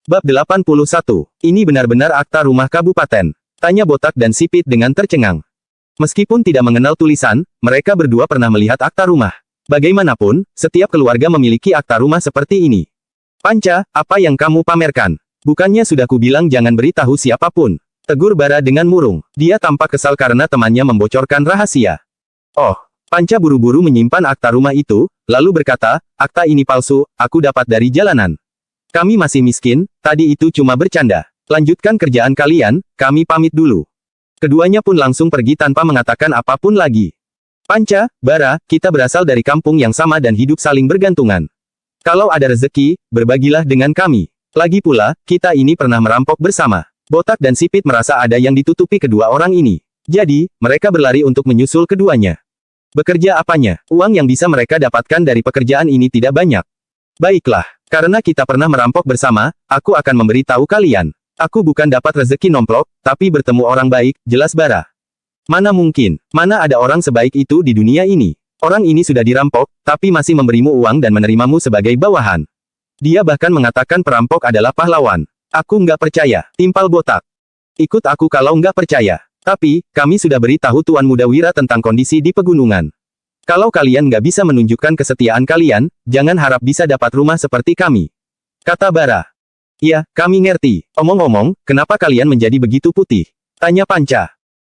Bab 81. Ini benar-benar akta rumah kabupaten. Tanya Botak dan Sipit dengan tercengang. Meskipun tidak mengenal tulisan, mereka berdua pernah melihat akta rumah. Bagaimanapun, setiap keluarga memiliki akta rumah seperti ini. Panca, apa yang kamu pamerkan? Bukannya sudah kubilang jangan beritahu siapapun. Tegur Bara dengan murung. Dia tampak kesal karena temannya membocorkan rahasia. Oh, Panca buru-buru menyimpan akta rumah itu, lalu berkata, akta ini palsu, aku dapat dari jalanan. Kami masih miskin, tadi itu cuma bercanda. Lanjutkan kerjaan kalian, kami pamit dulu. Keduanya pun langsung pergi tanpa mengatakan apapun lagi. Panca, Bara, kita berasal dari kampung yang sama dan hidup saling bergantungan. Kalau ada rezeki, berbagilah dengan kami. Lagi pula, kita ini pernah merampok bersama. Botak dan Sipit merasa ada yang ditutupi kedua orang ini. Jadi, mereka berlari untuk menyusul keduanya. Bekerja apanya? Uang yang bisa mereka dapatkan dari pekerjaan ini tidak banyak. Baiklah, karena kita pernah merampok bersama, aku akan memberitahu kalian. Aku bukan dapat rezeki nomplok, tapi bertemu orang baik, jelas Bara. Mana mungkin, mana ada orang sebaik itu di dunia ini. Orang ini sudah dirampok, tapi masih memberimu uang dan menerimamu sebagai bawahan. Dia bahkan mengatakan perampok adalah pahlawan. Aku nggak percaya, timpal Botak. Ikut aku kalau nggak percaya. Tapi, kami sudah beritahu Tuan Muda Wira tentang kondisi di pegunungan. Kalau kalian nggak bisa menunjukkan kesetiaan kalian, jangan harap bisa dapat rumah seperti kami. Kata Bara. Ya, kami ngerti. Omong-omong, kenapa kalian menjadi begitu putih? Tanya Panca.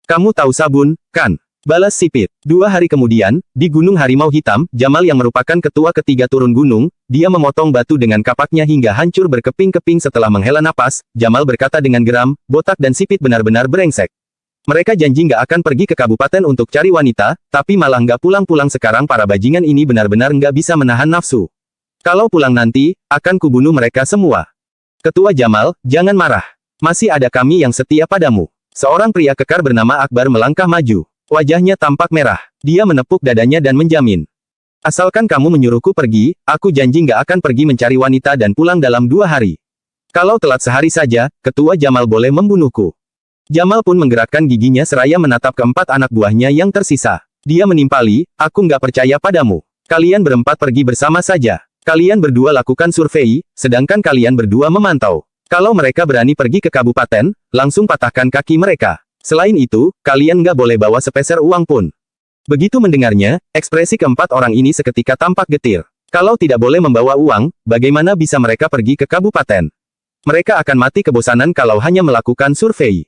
Kamu tahu sabun, kan? Balas Sipit. 2 hari kemudian, di Gunung Harimau Hitam, Jamal yang merupakan ketua ketiga turun gunung, dia memotong batu dengan kapaknya hingga hancur berkeping-keping setelah menghela napas. Jamal berkata dengan geram, Botak dan Sipit benar-benar brengsek. Mereka janji nggak akan pergi ke kabupaten untuk cari wanita, tapi malah nggak pulang-pulang sekarang para bajingan ini benar-benar nggak bisa menahan nafsu. Kalau pulang nanti, akan kubunuh mereka semua. Ketua Jamal, jangan marah. Masih ada kami yang setia padamu. Seorang pria kekar bernama Akbar melangkah maju. Wajahnya tampak merah. Dia menepuk dadanya dan menjamin. Asalkan kamu menyuruhku pergi, aku janji nggak akan pergi mencari wanita dan pulang dalam 2 hari. Kalau telat sehari saja, Ketua Jamal boleh membunuhku. Jamal pun menggerakkan giginya seraya menatap keempat anak buahnya yang tersisa. Dia menimpali, aku nggak percaya padamu. Kalian berempat pergi bersama saja. Kalian berdua lakukan survei, sedangkan kalian berdua memantau. Kalau mereka berani pergi ke kabupaten, langsung patahkan kaki mereka. Selain itu, kalian nggak boleh bawa sepeser uang pun. Begitu mendengarnya, ekspresi keempat orang ini seketika tampak getir. Kalau tidak boleh membawa uang, bagaimana bisa mereka pergi ke kabupaten? Mereka akan mati kebosanan kalau hanya melakukan survei.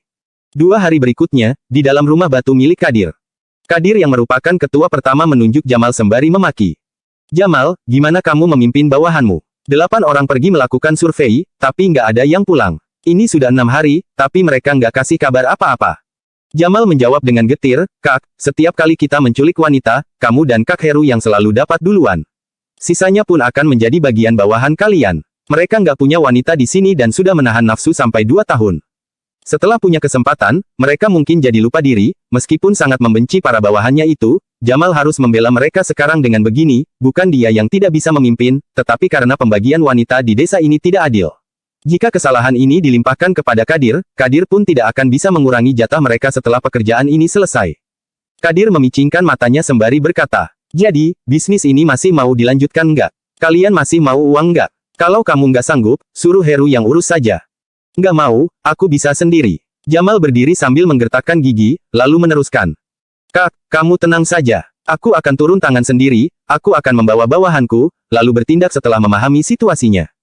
2 hari berikutnya, di dalam rumah batu milik Kadir. Kadir yang merupakan ketua pertama menunjuk Jamal sembari memaki. Jamal, gimana kamu memimpin bawahanmu? 8 orang pergi melakukan survei, tapi nggak ada yang pulang. Ini sudah 6 hari, tapi mereka nggak kasih kabar apa-apa. Jamal menjawab dengan getir, Kak, setiap kali kita menculik wanita, kamu dan Kak Heru yang selalu dapat duluan. Sisanya pun akan menjadi bagian bawahan kalian. Mereka nggak punya wanita di sini dan sudah menahan nafsu sampai 2 tahun. Setelah punya kesempatan, mereka mungkin jadi lupa diri, meskipun sangat membenci para bawahannya itu, Jamal harus membela mereka sekarang dengan begini, bukan dia yang tidak bisa memimpin, tetapi karena pembagian wanita di desa ini tidak adil. Jika kesalahan ini dilimpahkan kepada Kadir, Kadir pun tidak akan bisa mengurangi jatah mereka setelah pekerjaan ini selesai. Kadir memicingkan matanya sembari berkata, jadi, bisnis ini masih mau dilanjutkan nggak? Kalian masih mau uang nggak? Kalau kamu nggak sanggup, suruh Heru yang urus saja. Nggak mau, aku bisa sendiri. Jamal berdiri sambil menggertakkan gigi, lalu meneruskan. Kak, kamu tenang saja. Aku akan turun tangan sendiri, aku akan membawa bawahanku, lalu bertindak setelah memahami situasinya.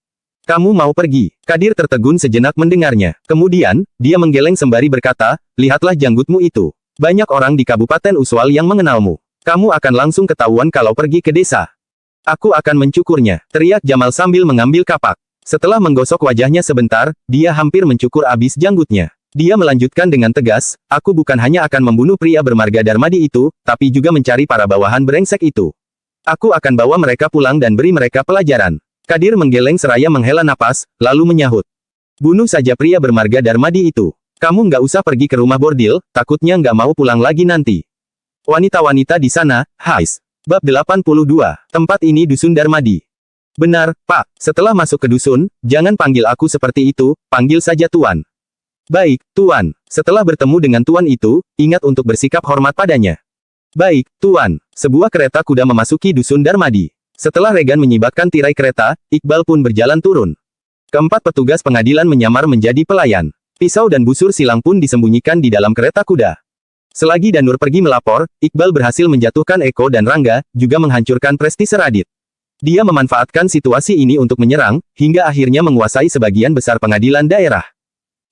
Kamu mau pergi? Kadir tertegun sejenak mendengarnya. Kemudian, dia menggeleng sembari berkata, lihatlah janggutmu itu. Banyak orang di Kabupaten Uswal yang mengenalmu. Kamu akan langsung ketahuan kalau pergi ke desa. Aku akan mencukurnya, teriak Jamal sambil mengambil kapak. Setelah menggosok wajahnya sebentar, dia hampir mencukur abis janggutnya. Dia melanjutkan dengan tegas, aku bukan hanya akan membunuh pria bermarga Darmadi itu, tapi juga mencari para bawahan brengsek itu. Aku akan bawa mereka pulang dan beri mereka pelajaran. Kadir menggeleng seraya menghela napas, lalu menyahut. Bunuh saja pria bermarga Darmadi itu. Kamu nggak usah pergi ke rumah bordil, takutnya nggak mau pulang lagi nanti. Wanita-wanita di sana, hais. Bab 82, tempat ini dusun Darmadi. Benar, Pak. Setelah masuk ke dusun, jangan panggil aku seperti itu, panggil saja Tuan. Baik, Tuan. Setelah bertemu dengan Tuan itu, ingat untuk bersikap hormat padanya. Baik, Tuan. Sebuah kereta kuda memasuki dusun Darmadi. Setelah Regan menyibatkan tirai kereta, Iqbal pun berjalan turun. Keempat petugas pengadilan menyamar menjadi pelayan. Pisau dan busur silang pun disembunyikan di dalam kereta kuda. Selagi Danur pergi melapor, Iqbal berhasil menjatuhkan Eko dan Rangga, juga menghancurkan prestise Radit. Dia memanfaatkan situasi ini untuk menyerang, hingga akhirnya menguasai sebagian besar pengadilan daerah.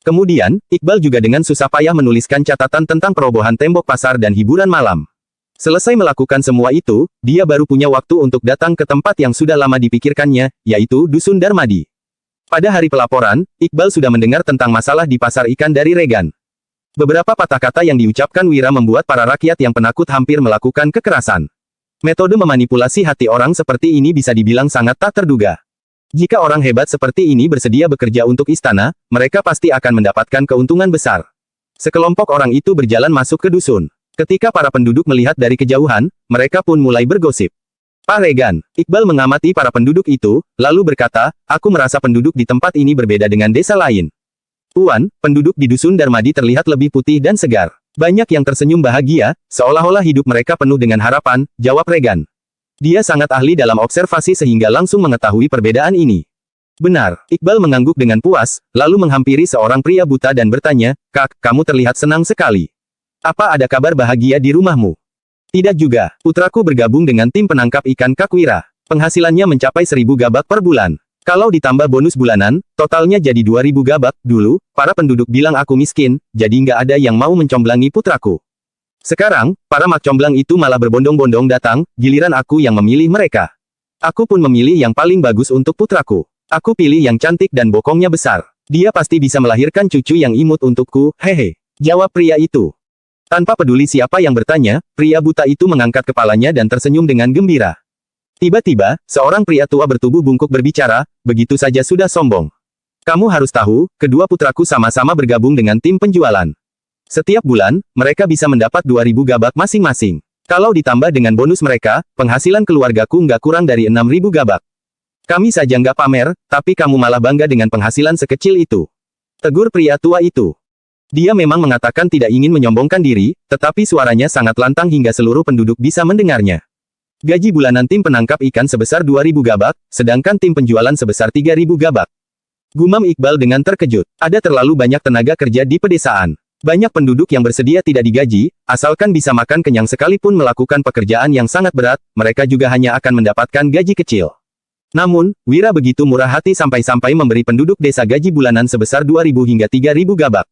Kemudian, Iqbal juga dengan susah payah menuliskan catatan tentang perobohan tembok pasar dan hiburan malam. Selesai melakukan semua itu, dia baru punya waktu untuk datang ke tempat yang sudah lama dipikirkannya, yaitu Dusun Darmadi. Pada hari pelaporan, Iqbal sudah mendengar tentang masalah di pasar ikan dari Regan. Beberapa patah kata yang diucapkan Wira membuat para rakyat yang penakut hampir melakukan kekerasan. Metode memanipulasi hati orang seperti ini bisa dibilang sangat tak terduga. Jika orang hebat seperti ini bersedia bekerja untuk istana, mereka pasti akan mendapatkan keuntungan besar. Sekelompok orang itu berjalan masuk ke dusun. Ketika para penduduk melihat dari kejauhan, mereka pun mulai bergosip. Pak Regan, Iqbal mengamati para penduduk itu, lalu berkata, aku merasa penduduk di tempat ini berbeda dengan desa lain. Tuan, penduduk di Dusun Darmadi terlihat lebih putih dan segar. Banyak yang tersenyum bahagia, seolah-olah hidup mereka penuh dengan harapan, jawab Regan. Dia sangat ahli dalam observasi sehingga langsung mengetahui perbedaan ini. Benar, Iqbal mengangguk dengan puas, lalu menghampiri seorang pria buta dan bertanya, Kak, kamu terlihat senang sekali. Apa ada kabar bahagia di rumahmu? Tidak juga, putraku bergabung dengan tim penangkap ikan Kak Wira. Penghasilannya mencapai 1.000 gabak per bulan. Kalau ditambah bonus bulanan, totalnya jadi 2.000 gabak. Dulu, para penduduk bilang aku miskin, jadi nggak ada yang mau mencomblangi putraku. Sekarang, para mak comblang itu malah berbondong-bondong datang, giliran aku yang memilih mereka. Aku pun memilih yang paling bagus untuk putraku. Aku pilih yang cantik dan bokongnya besar. Dia pasti bisa melahirkan cucu yang imut untukku, hehe. Jawab pria itu. Tanpa peduli siapa yang bertanya, pria buta itu mengangkat kepalanya dan tersenyum dengan gembira. Tiba-tiba, seorang pria tua bertubuh bungkuk berbicara, begitu saja sudah sombong. Kamu harus tahu, kedua putraku sama-sama bergabung dengan tim penjualan. Setiap bulan, mereka bisa mendapat 2.000 gabak masing-masing. Kalau ditambah dengan bonus mereka, penghasilan keluargaku nggak kurang dari 6.000 gabak. Kami saja nggak pamer, tapi kamu malah bangga dengan penghasilan sekecil itu. Tegur pria tua itu. Dia memang mengatakan tidak ingin menyombongkan diri, tetapi suaranya sangat lantang hingga seluruh penduduk bisa mendengarnya. Gaji bulanan tim penangkap ikan sebesar 2.000 gabak, sedangkan tim penjualan sebesar 3.000 gabak. Gumam Iqbal dengan terkejut. Ada terlalu banyak tenaga kerja di pedesaan. Banyak penduduk yang bersedia tidak digaji, asalkan bisa makan kenyang sekalipun melakukan pekerjaan yang sangat berat, mereka juga hanya akan mendapatkan gaji kecil. Namun, Wira begitu murah hati sampai-sampai memberi penduduk desa gaji bulanan sebesar 2.000 hingga 3.000 gabak.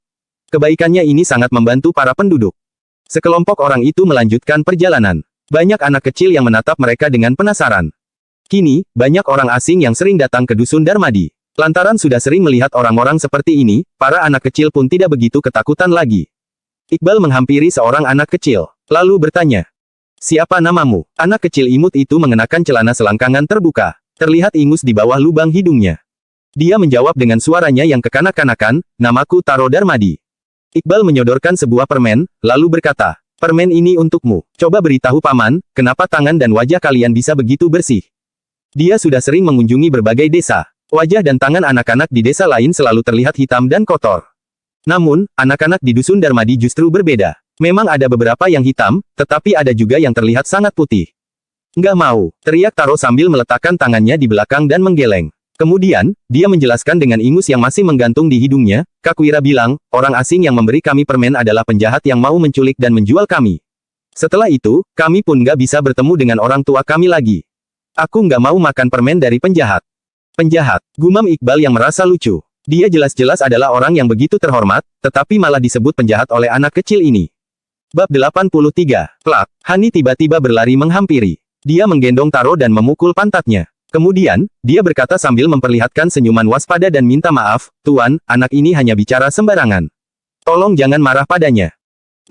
Kebaikannya ini sangat membantu para penduduk. Sekelompok orang itu melanjutkan perjalanan. Banyak anak kecil yang menatap mereka dengan penasaran. Kini, banyak orang asing yang sering datang ke Dusun Darmadi. Lantaran sudah sering melihat orang-orang seperti ini, para anak kecil pun tidak begitu ketakutan lagi. Iqbal menghampiri seorang anak kecil, lalu bertanya. Siapa namamu? Anak kecil imut itu mengenakan celana selangkangan terbuka. Terlihat ingus di bawah lubang hidungnya. Dia menjawab dengan suaranya yang kekanak-kanakan, namaku Taro Darmadi. Iqbal menyodorkan sebuah permen, lalu berkata, permen ini untukmu. Coba beritahu paman, kenapa tangan dan wajah kalian bisa begitu bersih. Dia sudah sering mengunjungi berbagai desa. Wajah dan tangan anak-anak di desa lain selalu terlihat hitam dan kotor. Namun, anak-anak di Dusun Darmadi justru berbeda. Memang ada beberapa yang hitam, tetapi ada juga yang terlihat sangat putih. Nggak mau, teriak Taro sambil meletakkan tangannya di belakang dan menggeleng. Kemudian, dia menjelaskan dengan ingus yang masih menggantung di hidungnya, Kak Wira bilang, orang asing yang memberi kami permen adalah penjahat yang mau menculik dan menjual kami. Setelah itu, kami pun nggak bisa bertemu dengan orang tua kami lagi. Aku nggak mau makan permen dari penjahat. Penjahat, gumam Iqbal yang merasa lucu. Dia jelas-jelas adalah orang yang begitu terhormat, tetapi malah disebut penjahat oleh anak kecil ini. Bab 83, Plak. Hani tiba-tiba berlari menghampiri. Dia menggendong Taro dan memukul pantatnya. Kemudian, dia berkata sambil memperlihatkan senyuman waspada dan minta maaf, Tuan, anak ini hanya bicara sembarangan. Tolong jangan marah padanya.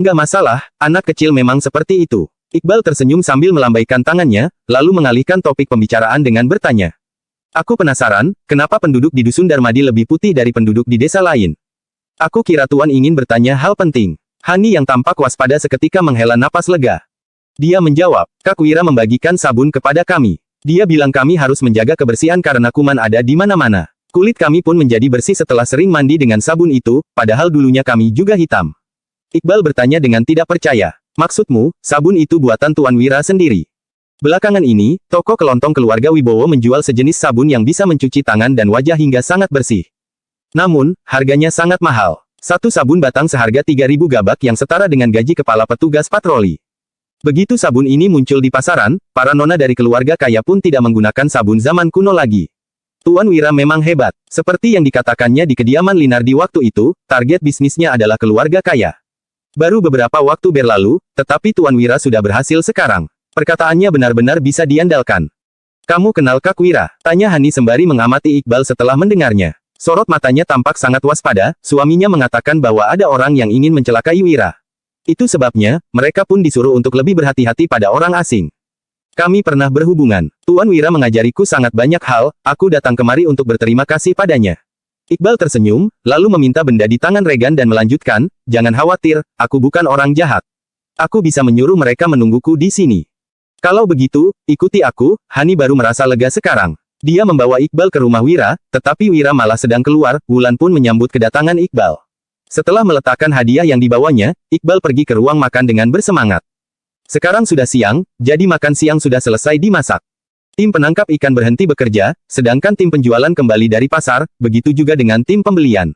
Nggak masalah, anak kecil memang seperti itu. Iqbal tersenyum sambil melambaikan tangannya, lalu mengalihkan topik pembicaraan dengan bertanya. Aku penasaran, kenapa penduduk di Dusun Darmadi lebih putih dari penduduk di desa lain? Aku kira Tuan ingin bertanya hal penting. Hani yang tampak waspada seketika menghela napas lega. Dia menjawab, Kak Wira membagikan sabun kepada kami. Dia bilang kami harus menjaga kebersihan karena kuman ada di mana-mana. Kulit kami pun menjadi bersih setelah sering mandi dengan sabun itu, padahal dulunya kami juga hitam. Iqbal bertanya dengan tidak percaya. Maksudmu, sabun itu buatan Tuan Wira sendiri? Belakangan ini, toko kelontong keluarga Wibowo menjual sejenis sabun yang bisa mencuci tangan dan wajah hingga sangat bersih. Namun, harganya sangat mahal. Satu sabun batang seharga 3.000 gabak yang setara dengan gaji kepala petugas patroli. Begitu sabun ini muncul di pasaran, para nona dari keluarga kaya pun tidak menggunakan sabun zaman kuno lagi. Tuan Wira memang hebat. Seperti yang dikatakannya di kediaman Linardi waktu itu, target bisnisnya adalah keluarga kaya. Baru beberapa waktu berlalu, tetapi Tuan Wira sudah berhasil sekarang. Perkataannya benar-benar bisa diandalkan. Kamu kenal Kak Wira? Tanya Hani sembari mengamati Iqbal setelah mendengarnya. Sorot matanya tampak sangat waspada, suaminya mengatakan bahwa ada orang yang ingin mencelakai Wira. Itu sebabnya, mereka pun disuruh untuk lebih berhati-hati pada orang asing. Kami pernah berhubungan. Tuan Wira mengajariku sangat banyak hal, aku datang kemari untuk berterima kasih padanya. Iqbal tersenyum, lalu meminta benda di tangan Regan dan melanjutkan, jangan khawatir, aku bukan orang jahat. Aku bisa menyuruh mereka menungguku di sini. Kalau begitu, ikuti aku. Hani baru merasa lega sekarang. Dia membawa Iqbal ke rumah Wira, tetapi Wira malah sedang keluar, Wulan pun menyambut kedatangan Iqbal. Setelah meletakkan hadiah yang dibawanya, Iqbal pergi ke ruang makan dengan bersemangat. Sekarang sudah siang, jadi makan siang sudah selesai dimasak. Tim penangkap ikan berhenti bekerja, sedangkan tim penjualan kembali dari pasar, begitu juga dengan tim pembelian.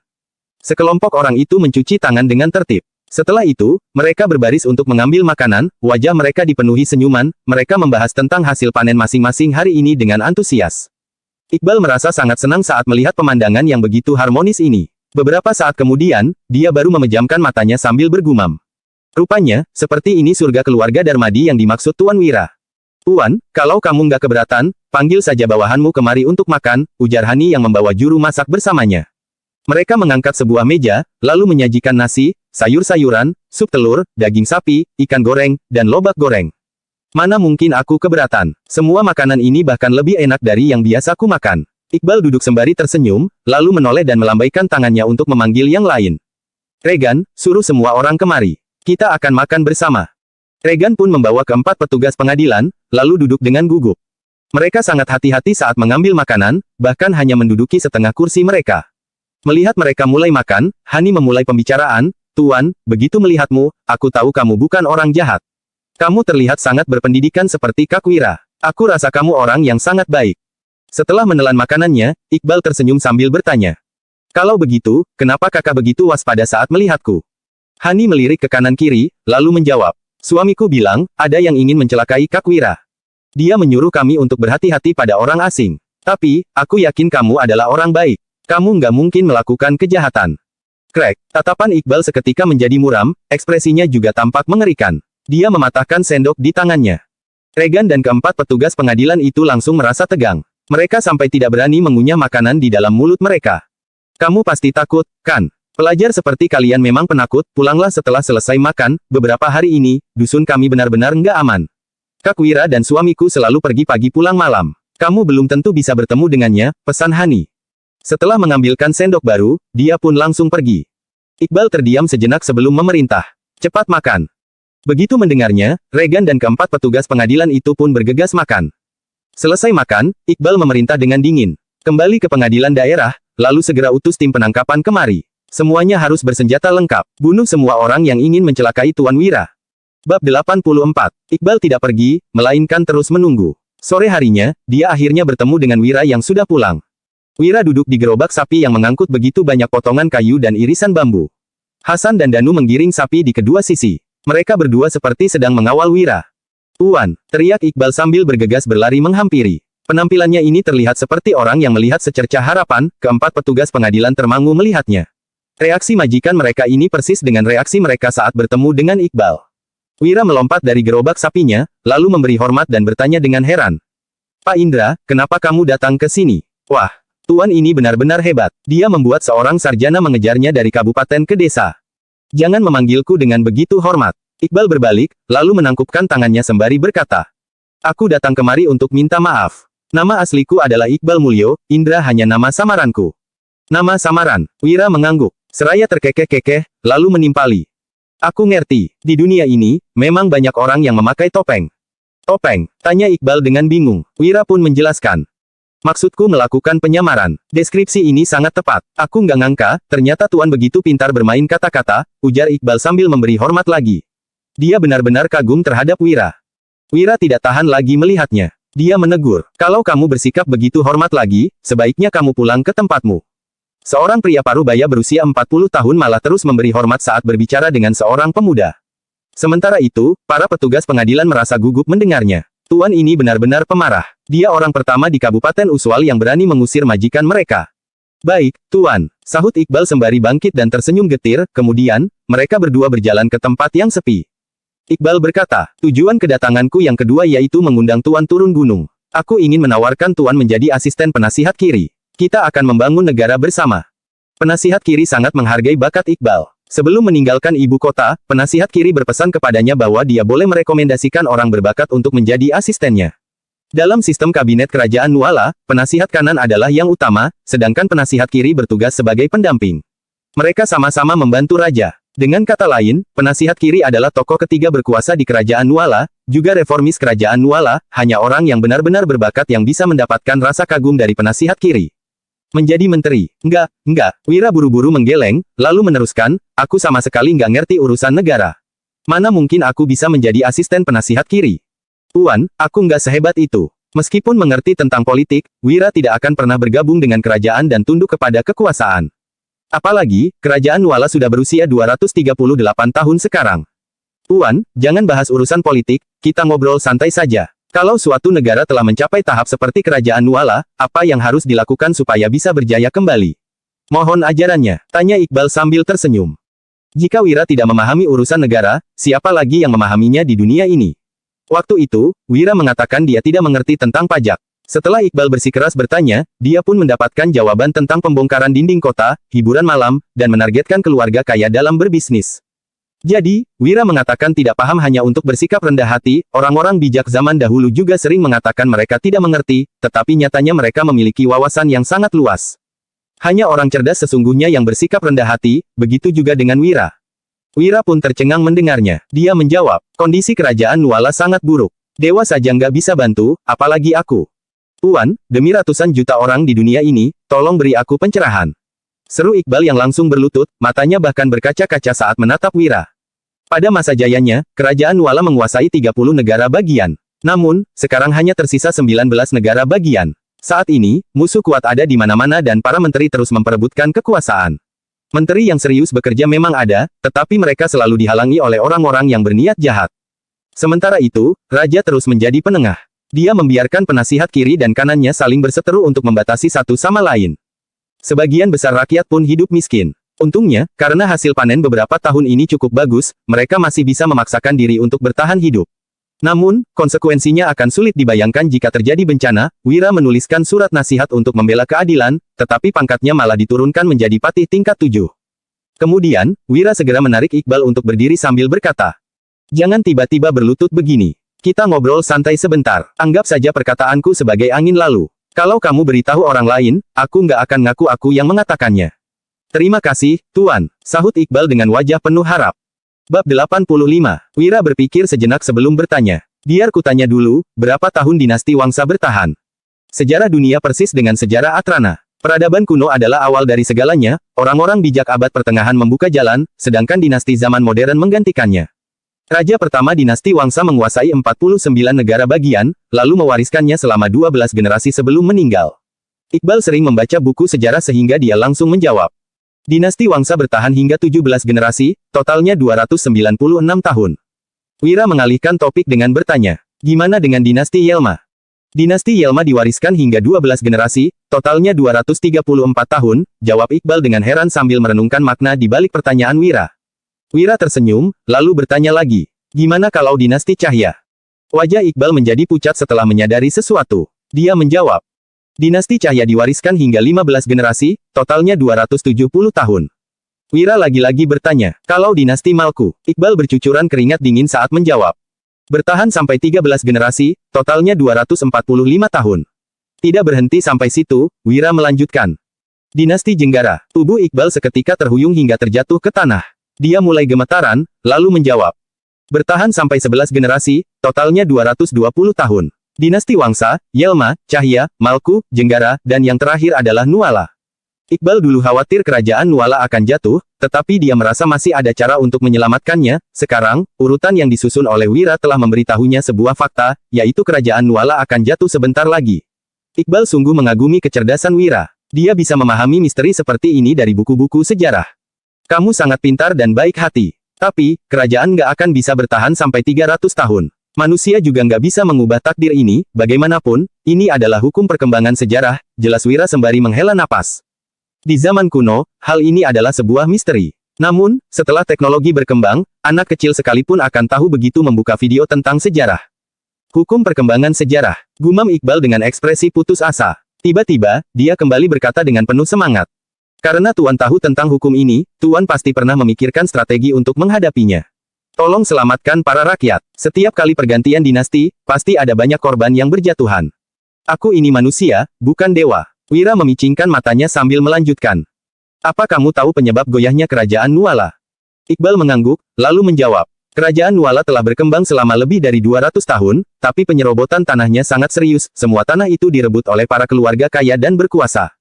Sekelompok orang itu mencuci tangan dengan tertib. Setelah itu, mereka berbaris untuk mengambil makanan, wajah mereka dipenuhi senyuman, mereka membahas tentang hasil panen masing-masing hari ini dengan antusias. Iqbal merasa sangat senang saat melihat pemandangan yang begitu harmonis ini. Beberapa saat kemudian, dia baru memejamkan matanya sambil bergumam. Rupanya, seperti ini surga keluarga Darmadi yang dimaksud Tuan Wira. Tuan, kalau kamu nggak keberatan, panggil saja bawahanmu kemari untuk makan, ujar Hani yang membawa juru masak bersamanya. Mereka mengangkat sebuah meja, lalu menyajikan nasi, sayur-sayuran, sup telur, daging sapi, ikan goreng, dan lobak goreng. Mana mungkin aku keberatan. Semua makanan ini bahkan lebih enak dari yang biasa ku makan. Iqbal duduk sembari tersenyum, lalu menoleh dan melambaikan tangannya untuk memanggil yang lain. Regan, suruh semua orang kemari. Kita akan makan bersama. Regan pun membawa keempat petugas pengadilan, lalu duduk dengan gugup. Mereka sangat hati-hati saat mengambil makanan, bahkan hanya menduduki setengah kursi mereka. Melihat mereka mulai makan, Hani memulai pembicaraan, Tuan, begitu melihatmu, aku tahu kamu bukan orang jahat. Kamu terlihat sangat berpendidikan seperti Kak Wira. Aku rasa kamu orang yang sangat baik. Setelah menelan makanannya, Iqbal tersenyum sambil bertanya. Kalau begitu, kenapa kakak begitu waspada saat melihatku? Hani melirik ke kanan-kiri, lalu menjawab. Suamiku bilang, ada yang ingin mencelakai Kak Wira. Dia menyuruh kami untuk berhati-hati pada orang asing. Tapi, aku yakin kamu adalah orang baik. Kamu nggak mungkin melakukan kejahatan. Krek, tatapan Iqbal seketika menjadi muram, ekspresinya juga tampak mengerikan. Dia mematahkan sendok di tangannya. Regan dan keempat petugas pengadilan itu langsung merasa tegang. Mereka sampai tidak berani mengunyah makanan di dalam mulut mereka. Kamu pasti takut, kan? Pelajar seperti kalian memang penakut, pulanglah setelah selesai makan, beberapa hari ini, dusun kami benar-benar nggak aman. Kak Wira dan suamiku selalu pergi pagi pulang malam. Kamu belum tentu bisa bertemu dengannya, pesan Hani. Setelah mengambilkan sendok baru, dia pun langsung pergi. Iqbal terdiam sejenak sebelum memerintah. Cepat makan. Begitu mendengarnya, Regan dan keempat petugas pengadilan itu pun bergegas makan. Selesai makan, Iqbal memerintah dengan dingin. Kembali ke pengadilan daerah, lalu segera utus tim penangkapan kemari. Semuanya harus bersenjata lengkap. Bunuh semua orang yang ingin mencelakai Tuan Wira. Bab 84. Iqbal tidak pergi, melainkan terus menunggu. Sore harinya, dia akhirnya bertemu dengan Wira yang sudah pulang. Wira duduk di gerobak sapi yang mengangkut begitu banyak potongan kayu dan irisan bambu. Hasan dan Danu menggiring sapi di kedua sisi. Mereka berdua seperti sedang mengawal Wira. Tuan, teriak Iqbal sambil bergegas berlari menghampiri. Penampilannya ini terlihat seperti orang yang melihat secercah harapan, keempat petugas pengadilan termangu melihatnya. Reaksi majikan mereka ini persis dengan reaksi mereka saat bertemu dengan Iqbal. Wira melompat dari gerobak sapinya, lalu memberi hormat dan bertanya dengan heran. Pak Indra, kenapa kamu datang ke sini? Wah, Tuan ini benar-benar hebat. Dia membuat seorang sarjana mengejarnya dari kabupaten ke desa. Jangan memanggilku dengan begitu hormat. Iqbal berbalik, lalu menangkupkan tangannya sembari berkata. Aku datang kemari untuk minta maaf. Nama asliku adalah Iqbal Mulyo, Indra hanya nama samaranku. Nama samaran, Wira mengangguk. Seraya terkekeh-kekeh, lalu menimpali. Aku ngerti, di dunia ini, memang banyak orang yang memakai topeng. Topeng, tanya Iqbal dengan bingung. Wira pun menjelaskan. Maksudku melakukan penyamaran. Deskripsi ini sangat tepat. Aku nggak ngangka, ternyata Tuan begitu pintar bermain kata-kata, ujar Iqbal sambil memberi hormat lagi. Dia benar-benar kagum terhadap Wira. Wira tidak tahan lagi melihatnya. Dia menegur, kalau kamu bersikap begitu hormat lagi, sebaiknya kamu pulang ke tempatmu. Seorang pria parubaya berusia 40 tahun malah terus memberi hormat saat berbicara dengan seorang pemuda. Sementara itu, para petugas pengadilan merasa gugup mendengarnya. Tuan ini benar-benar pemarah. Dia orang pertama di Kabupaten Uswal yang berani mengusir majikan mereka. Baik, Tuan, sahut Iqbal sembari bangkit dan tersenyum getir, kemudian, mereka berdua berjalan ke tempat yang sepi. Iqbal berkata, tujuan kedatanganku yang kedua yaitu mengundang Tuan turun gunung. Aku ingin menawarkan Tuan menjadi asisten penasihat kiri. Kita akan membangun negara bersama. Penasihat kiri sangat menghargai bakat Iqbal. Sebelum meninggalkan ibu kota, penasihat kiri berpesan kepadanya bahwa dia boleh merekomendasikan orang berbakat untuk menjadi asistennya. Dalam sistem kabinet kerajaan Nuala, penasihat kanan adalah yang utama, sedangkan penasihat kiri bertugas sebagai pendamping. Mereka sama-sama membantu raja. Dengan kata lain, penasihat kiri adalah tokoh ketiga berkuasa di kerajaan Nuala, juga reformis kerajaan Nuala, hanya orang yang benar-benar berbakat yang bisa mendapatkan rasa kagum dari penasihat kiri. Menjadi menteri. Enggak. Wira buru-buru menggeleng, lalu meneruskan, aku sama sekali nggak ngerti urusan negara. Mana mungkin aku bisa menjadi asisten penasihat kiri? Tuan, aku nggak sehebat itu. Meskipun mengerti tentang politik, Wira tidak akan pernah bergabung dengan kerajaan dan tunduk kepada kekuasaan. Apalagi, kerajaan Nuala sudah berusia 238 tahun sekarang. Tuan, jangan bahas urusan politik, kita ngobrol santai saja. Kalau suatu negara telah mencapai tahap seperti kerajaan Nuala, apa yang harus dilakukan supaya bisa berjaya kembali? Mohon ajarannya, tanya Iqbal sambil tersenyum. Jika Wira tidak memahami urusan negara, siapa lagi yang memahaminya di dunia ini? Waktu itu, Wira mengatakan dia tidak mengerti tentang pajak. Setelah Iqbal bersikeras bertanya, dia pun mendapatkan jawaban tentang pembongkaran dinding kota, hiburan malam, dan menargetkan keluarga kaya dalam berbisnis. Jadi, Wira mengatakan tidak paham hanya untuk bersikap rendah hati, orang-orang bijak zaman dahulu juga sering mengatakan mereka tidak mengerti, tetapi nyatanya mereka memiliki wawasan yang sangat luas. Hanya orang cerdas sesungguhnya yang bersikap rendah hati, begitu juga dengan Wira. Wira pun tercengang mendengarnya. Dia menjawab, kondisi kerajaan Nuala sangat buruk. Dewa saja nggak bisa bantu, apalagi aku. Tuan, demi ratusan juta orang di dunia ini, tolong beri aku pencerahan. Seru Iqbal yang langsung berlutut, matanya bahkan berkaca-kaca saat menatap Wira. Pada masa jayanya, kerajaan Nuala menguasai 30 negara bagian. Namun, sekarang hanya tersisa 19 negara bagian. Saat ini, musuh kuat ada di mana-mana dan para menteri terus memperebutkan kekuasaan. Menteri yang serius bekerja memang ada, tetapi mereka selalu dihalangi oleh orang-orang yang berniat jahat. Sementara itu, raja terus menjadi penengah. Dia membiarkan penasihat kiri dan kanannya saling berseteru untuk membatasi satu sama lain. Sebagian besar rakyat pun hidup miskin. Untungnya, karena hasil panen beberapa tahun ini cukup bagus, mereka masih bisa memaksakan diri untuk bertahan hidup. Namun, konsekuensinya akan sulit dibayangkan jika terjadi bencana. Wira menuliskan surat nasihat untuk membela keadilan, tetapi pangkatnya malah diturunkan menjadi patih tingkat 7. Kemudian, Wira segera menarik Iqbal untuk berdiri sambil berkata, jangan tiba-tiba berlutut begini. Kita ngobrol santai sebentar, anggap saja perkataanku sebagai angin lalu. Kalau kamu beritahu orang lain, aku nggak akan ngaku aku yang mengatakannya. Terima kasih, Tuan, sahut Iqbal dengan wajah penuh harap. Bab 85. Wira berpikir sejenak sebelum bertanya. Biar kutanya dulu, berapa tahun dinasti Wangsa bertahan? Sejarah dunia persis dengan sejarah Atrana. Peradaban kuno adalah awal dari segalanya, orang-orang bijak abad pertengahan membuka jalan, sedangkan dinasti zaman modern menggantikannya. Raja pertama dinasti Wangsa menguasai 49 negara bagian, lalu mewariskannya selama 12 generasi sebelum meninggal. Iqbal sering membaca buku sejarah sehingga dia langsung menjawab. Dinasti Wangsa bertahan hingga 17 generasi, totalnya 296 tahun. Wira mengalihkan topik dengan bertanya, gimana dengan dinasti Yelma? Dinasti Yelma diwariskan hingga 12 generasi, totalnya 234 tahun, jawab Iqbal dengan heran sambil merenungkan makna di balik pertanyaan Wira. Wira tersenyum, lalu bertanya lagi, gimana kalau dinasti Cahya? Wajah Iqbal menjadi pucat setelah menyadari sesuatu. Dia menjawab, dinasti Cahya diwariskan hingga 15 generasi, totalnya 270 tahun. Wira lagi-lagi bertanya, kalau dinasti Malku? Iqbal bercucuran keringat dingin saat menjawab. Bertahan sampai 13 generasi, totalnya 245 tahun. Tidak berhenti sampai situ, Wira melanjutkan. Dinasti Jenggara. Tubuh Iqbal seketika terhuyung hingga terjatuh ke tanah. Dia mulai gemetaran, lalu menjawab. Bertahan sampai 11 generasi, totalnya 220 tahun. Dinasti Wangsa, Yelma, Cahya, Malku, Jenggara, dan yang terakhir adalah Nuala. Iqbal dulu khawatir kerajaan Nuala akan jatuh, tetapi dia merasa masih ada cara untuk menyelamatkannya. Sekarang, urutan yang disusun oleh Wira telah memberitahunya sebuah fakta, yaitu kerajaan Nuala akan jatuh sebentar lagi. Iqbal sungguh mengagumi kecerdasan Wira. Dia bisa memahami misteri seperti ini dari buku-buku sejarah. Kamu sangat pintar dan baik hati. Tapi, kerajaan nggak akan bisa bertahan sampai 300 tahun. Manusia juga nggak bisa mengubah takdir ini, bagaimanapun, ini adalah hukum perkembangan sejarah, jelas Wira sembari menghela napas. Di zaman kuno, hal ini adalah sebuah misteri. Namun, setelah teknologi berkembang, anak kecil sekalipun akan tahu begitu membuka video tentang sejarah. Hukum perkembangan sejarah, gumam Iqbal dengan ekspresi putus asa. Tiba-tiba, dia kembali berkata dengan penuh semangat. Karena Tuan tahu tentang hukum ini, Tuan pasti pernah memikirkan strategi untuk menghadapinya. Tolong selamatkan para rakyat. Setiap kali pergantian dinasti, pasti ada banyak korban yang berjatuhan. Aku ini manusia, bukan dewa. Wira memicingkan matanya sambil melanjutkan. Apa kamu tahu penyebab goyahnya kerajaan Nuala? Iqbal mengangguk, lalu menjawab. Kerajaan Nuala telah berkembang selama lebih dari 200 tahun, tapi penyerobotan tanahnya sangat serius, semua tanah itu direbut oleh para keluarga kaya dan berkuasa.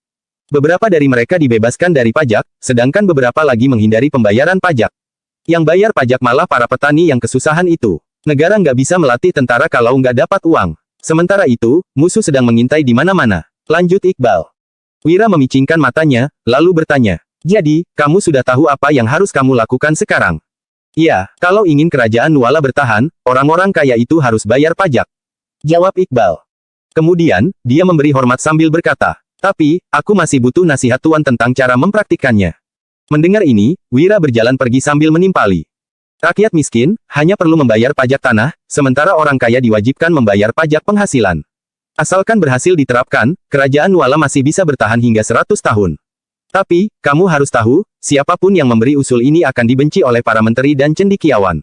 Beberapa dari mereka dibebaskan dari pajak, sedangkan beberapa lagi menghindari pembayaran pajak. Yang bayar pajak malah para petani yang kesusahan itu. Negara nggak bisa melatih tentara kalau nggak dapat uang. Sementara itu, musuh sedang mengintai di mana-mana. Lanjut Iqbal. Wira memicingkan matanya, lalu bertanya. Jadi, kamu sudah tahu apa yang harus kamu lakukan sekarang? Iya, kalau ingin kerajaan Nuala bertahan, orang-orang kaya itu harus bayar pajak. Jawab Iqbal. Kemudian, dia memberi hormat sambil berkata. Tapi, aku masih butuh nasihat Tuan tentang cara mempraktikkannya. Mendengar ini, Wira berjalan pergi sambil menimpali. Rakyat miskin, hanya perlu membayar pajak tanah, sementara orang kaya diwajibkan membayar pajak penghasilan. Asalkan berhasil diterapkan, kerajaan Nuala masih bisa bertahan hingga 100 tahun. Tapi, kamu harus tahu, siapapun yang memberi usul ini akan dibenci oleh para menteri dan cendekiawan.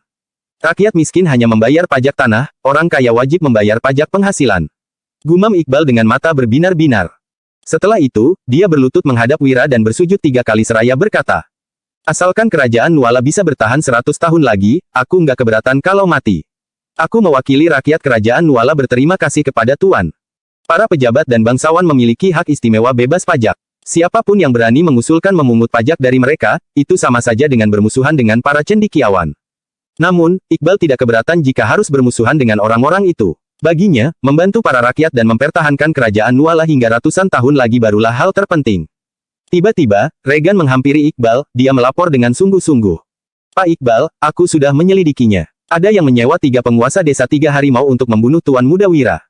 Rakyat miskin hanya membayar pajak tanah, orang kaya wajib membayar pajak penghasilan. Gumam Iqbal dengan mata berbinar-binar. Setelah itu, dia berlutut menghadap Wira dan bersujud 3 kali seraya berkata. Asalkan kerajaan Nuala bisa bertahan 100 tahun lagi, aku nggak keberatan kalau mati. Aku mewakili rakyat kerajaan Nuala berterima kasih kepada Tuan. Para pejabat dan bangsawan memiliki hak istimewa bebas pajak. Siapapun yang berani mengusulkan memungut pajak dari mereka, itu sama saja dengan bermusuhan dengan para cendekiawan. Namun, Iqbal tidak keberatan jika harus bermusuhan dengan orang-orang itu. Baginya, membantu para rakyat dan mempertahankan kerajaan Nuala hingga ratusan tahun lagi barulah hal terpenting. Tiba-tiba, Regan menghampiri Iqbal, dia melapor dengan sungguh-sungguh. Pak Iqbal, aku sudah menyelidikinya. Ada yang menyewa 3 penguasa desa 3 harimau untuk membunuh Tuan Muda Wira.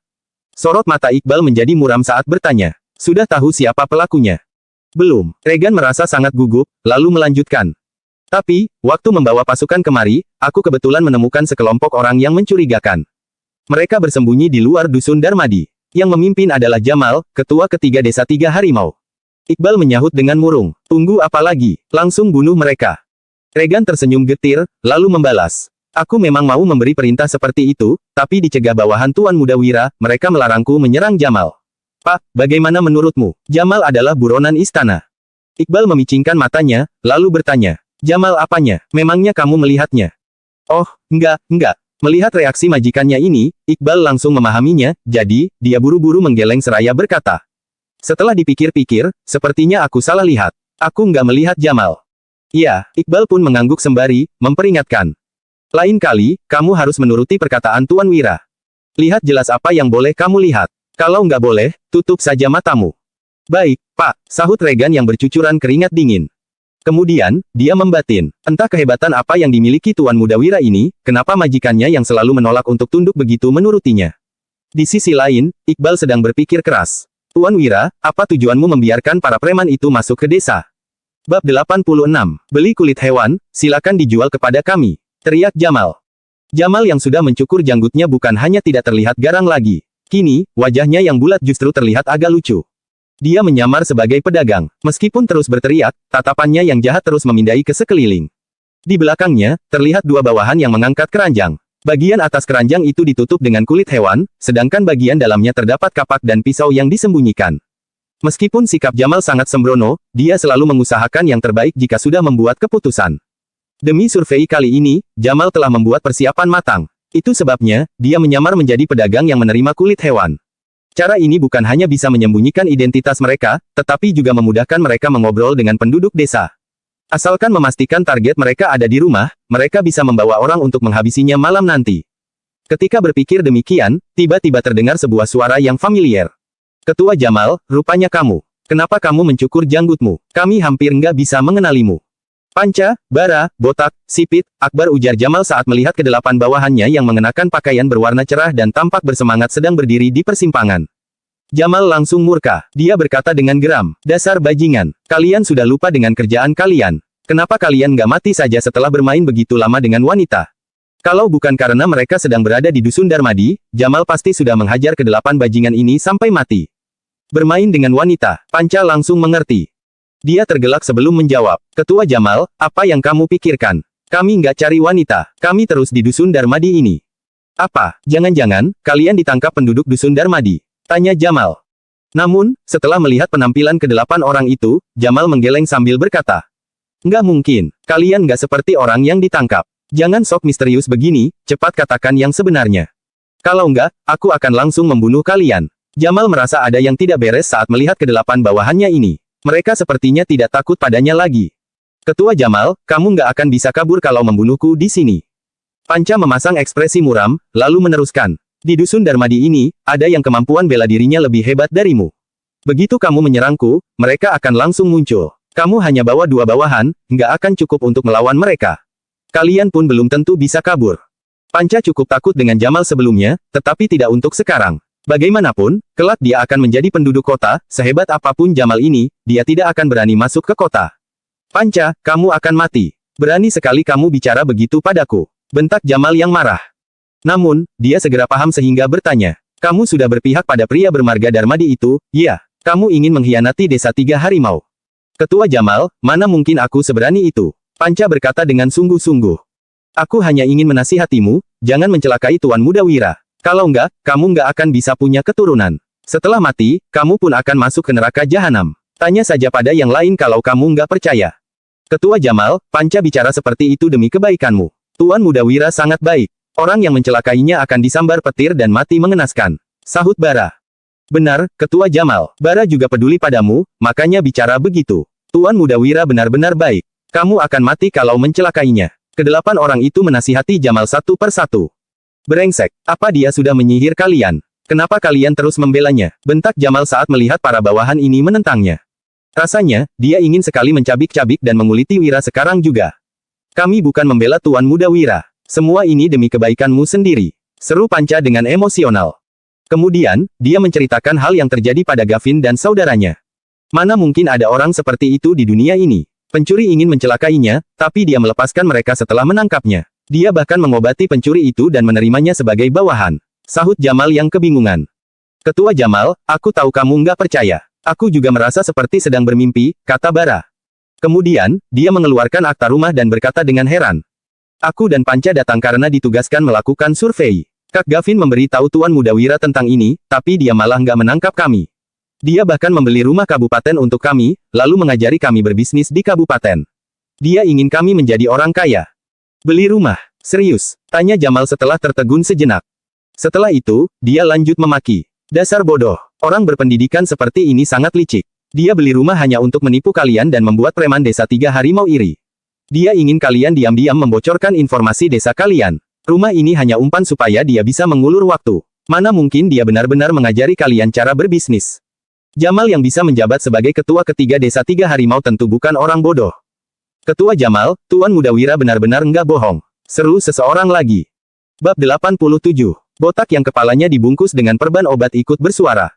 Sorot mata Iqbal menjadi muram saat bertanya. Sudah tahu siapa pelakunya? Belum. Regan merasa sangat gugup, lalu melanjutkan. Tapi, waktu membawa pasukan kemari, aku kebetulan menemukan sekelompok orang yang mencurigakan. Mereka bersembunyi di luar dusun Darmadi. Yang memimpin adalah Jamal, ketua ketiga desa 3 harimau. Iqbal menyahut dengan murung. Tunggu apa lagi? Langsung bunuh mereka. Regan tersenyum getir, lalu membalas. Aku memang mau memberi perintah seperti itu, tapi dicegah bawahan Tuan Muda Wira, mereka melarangku menyerang Jamal. Pak, bagaimana menurutmu? Jamal adalah buronan istana. Iqbal memicingkan matanya, lalu bertanya. Jamal apanya? Memangnya kamu melihatnya? Oh, enggak. Melihat reaksi majikannya ini, Iqbal langsung memahaminya, jadi, dia buru-buru menggeleng seraya berkata. Setelah dipikir-pikir, sepertinya aku salah lihat. Aku enggak melihat Jamal. Iya, Iqbal pun mengangguk sembari, memperingatkan. Lain kali, kamu harus menuruti perkataan Tuan Wira. Lihat jelas apa yang boleh kamu lihat. Kalau nggak boleh, tutup saja matamu. Baik, Pak, sahut Regan yang bercucuran keringat dingin. Kemudian, dia membatin. Entah kehebatan apa yang dimiliki Tuan Muda Wira ini, kenapa majikannya yang selalu menolak untuk tunduk begitu menurutinya. Di sisi lain, Iqbal sedang berpikir keras. Tuan Wira, apa tujuanmu membiarkan para preman itu masuk ke desa? Bab 86. Beli kulit hewan, silakan dijual kepada kami. Teriak Jamal. Jamal yang sudah mencukur janggutnya bukan hanya tidak terlihat garang lagi. Kini, wajahnya yang bulat justru terlihat agak lucu. Dia menyamar sebagai pedagang. Meskipun terus berteriak, tatapannya yang jahat terus memindai ke sekeliling. Di belakangnya, terlihat 2 bawahan yang mengangkat keranjang. Bagian atas keranjang itu ditutup dengan kulit hewan, sedangkan bagian dalamnya terdapat kapak dan pisau yang disembunyikan. Meskipun sikap Jamal sangat sembrono, dia selalu mengusahakan yang terbaik jika sudah membuat keputusan. Demi survei kali ini, Jamal telah membuat persiapan matang. Itu sebabnya, dia menyamar menjadi pedagang yang menerima kulit hewan. Cara ini bukan hanya bisa menyembunyikan identitas mereka, tetapi juga memudahkan mereka mengobrol dengan penduduk desa. Asalkan memastikan target mereka ada di rumah, mereka bisa membawa orang untuk menghabisinya malam nanti. Ketika berpikir demikian, tiba-tiba terdengar sebuah suara yang familiar. Ketua Jamal, rupanya kamu. Kenapa kamu mencukur janggutmu? Kami hampir nggak bisa mengenalimu. Panca, Bara, Botak, Sipit, Akbar, ujar Jamal saat melihat kedelapan bawahannya yang mengenakan pakaian berwarna cerah dan tampak bersemangat sedang berdiri di persimpangan. Jamal langsung murka. Dia berkata dengan geram, "Dasar bajingan, kalian sudah lupa dengan kerjaan kalian. Kenapa kalian nggak mati saja setelah bermain begitu lama dengan wanita?" Kalau bukan karena mereka sedang berada di Dusun Darmadi, Jamal pasti sudah menghajar kedelapan bajingan ini sampai mati. Bermain dengan wanita, Panca langsung mengerti. Dia tergelak sebelum menjawab, "Ketua Jamal, apa yang kamu pikirkan? Kami nggak cari wanita, kami terus di Dusun Darmadi ini." "Apa, jangan-jangan, kalian ditangkap penduduk Dusun Darmadi?" tanya Jamal. Namun, setelah melihat penampilan kedelapan orang itu, Jamal menggeleng sambil berkata, "Nggak mungkin, kalian nggak seperti orang yang ditangkap. Jangan sok misterius begini, cepat katakan yang sebenarnya. Kalau nggak, aku akan langsung membunuh kalian." Jamal merasa ada yang tidak beres saat melihat kedelapan bawahannya ini. Mereka sepertinya tidak takut padanya lagi. "Ketua Jamal, kamu nggak akan bisa kabur kalau membunuhku di sini." Panca memasang ekspresi muram, lalu meneruskan, "Di Dusun Darmadi ini, ada yang kemampuan bela dirinya lebih hebat darimu. Begitu kamu menyerangku, mereka akan langsung muncul. Kamu hanya bawa 2 bawahan, nggak akan cukup untuk melawan mereka. Kalian pun belum tentu bisa kabur." Panca cukup takut dengan Jamal sebelumnya, tetapi tidak untuk sekarang. Bagaimanapun, kelak dia akan menjadi penduduk kota, sehebat apapun Jamal ini, dia tidak akan berani masuk ke kota. "Panca, kamu akan mati. Berani sekali kamu bicara begitu padaku," bentak Jamal yang marah. Namun, dia segera paham sehingga bertanya, "Kamu sudah berpihak pada pria bermarga Darmadi itu, ya? Kamu ingin mengkhianati desa 3 harimau?" "Ketua Jamal, mana mungkin aku seberani itu?" Panca berkata dengan sungguh-sungguh. "Aku hanya ingin menasihatimu, jangan mencelakai Tuan Muda Wira. Kalau enggak, kamu nggak akan bisa punya keturunan. Setelah mati, kamu pun akan masuk ke neraka jahanam. Tanya saja pada yang lain kalau kamu nggak percaya." "Ketua Jamal, Panca bicara seperti itu demi kebaikanmu. Tuan Muda Wira sangat baik. Orang yang mencelakainya akan disambar petir dan mati mengenaskan," sahut Bara. "Benar, Ketua Jamal. Bara juga peduli padamu, makanya bicara begitu. Tuan Muda Wira benar-benar baik. Kamu akan mati kalau mencelakainya." Kedelapan orang itu menasihati Jamal satu persatu. "Brengsek, apa dia sudah menyihir kalian? Kenapa kalian terus membelanya?" bentak Jamal saat melihat para bawahan ini menentangnya. Rasanya, dia ingin sekali mencabik-cabik dan menguliti Wira sekarang juga. "Kami bukan membela Tuan Muda Wira. Semua ini demi kebaikanmu sendiri," seru Panca dengan emosional. Kemudian, dia menceritakan hal yang terjadi pada Gavin dan saudaranya. Mana mungkin ada orang seperti itu di dunia ini. Pencuri ingin mencelakainya, tapi dia melepaskan mereka setelah menangkapnya. Dia bahkan mengobati pencuri itu dan menerimanya sebagai bawahan, sahut Jamal yang kebingungan. "Ketua Jamal, aku tahu kamu nggak percaya. Aku juga merasa seperti sedang bermimpi," kata Bara. Kemudian, dia mengeluarkan akta rumah dan berkata dengan heran, "Aku dan Panca datang karena ditugaskan melakukan survei. Kak Gavin memberi tahu Tuan Muda Wira tentang ini, tapi dia malah nggak menangkap kami. Dia bahkan membeli rumah kabupaten untuk kami, lalu mengajari kami berbisnis di kabupaten. Dia ingin kami menjadi orang kaya." "Beli rumah? Serius?" tanya Jamal setelah tertegun sejenak. Setelah itu, dia lanjut memaki, "Dasar bodoh. Orang berpendidikan seperti ini sangat licik. Dia beli rumah hanya untuk menipu kalian dan membuat preman desa 3 harimau iri. Dia ingin kalian diam-diam membocorkan informasi desa kalian. Rumah ini hanya umpan supaya dia bisa mengulur waktu. Mana mungkin dia benar-benar mengajari kalian cara berbisnis." Jamal yang bisa menjabat sebagai ketua ketiga desa 3 harimau tentu bukan orang bodoh. "Ketua Jamal, Tuan Muda Wira benar-benar nggak bohong," seru seseorang lagi. Bab 87. Botak yang kepalanya dibungkus dengan perban obat ikut bersuara.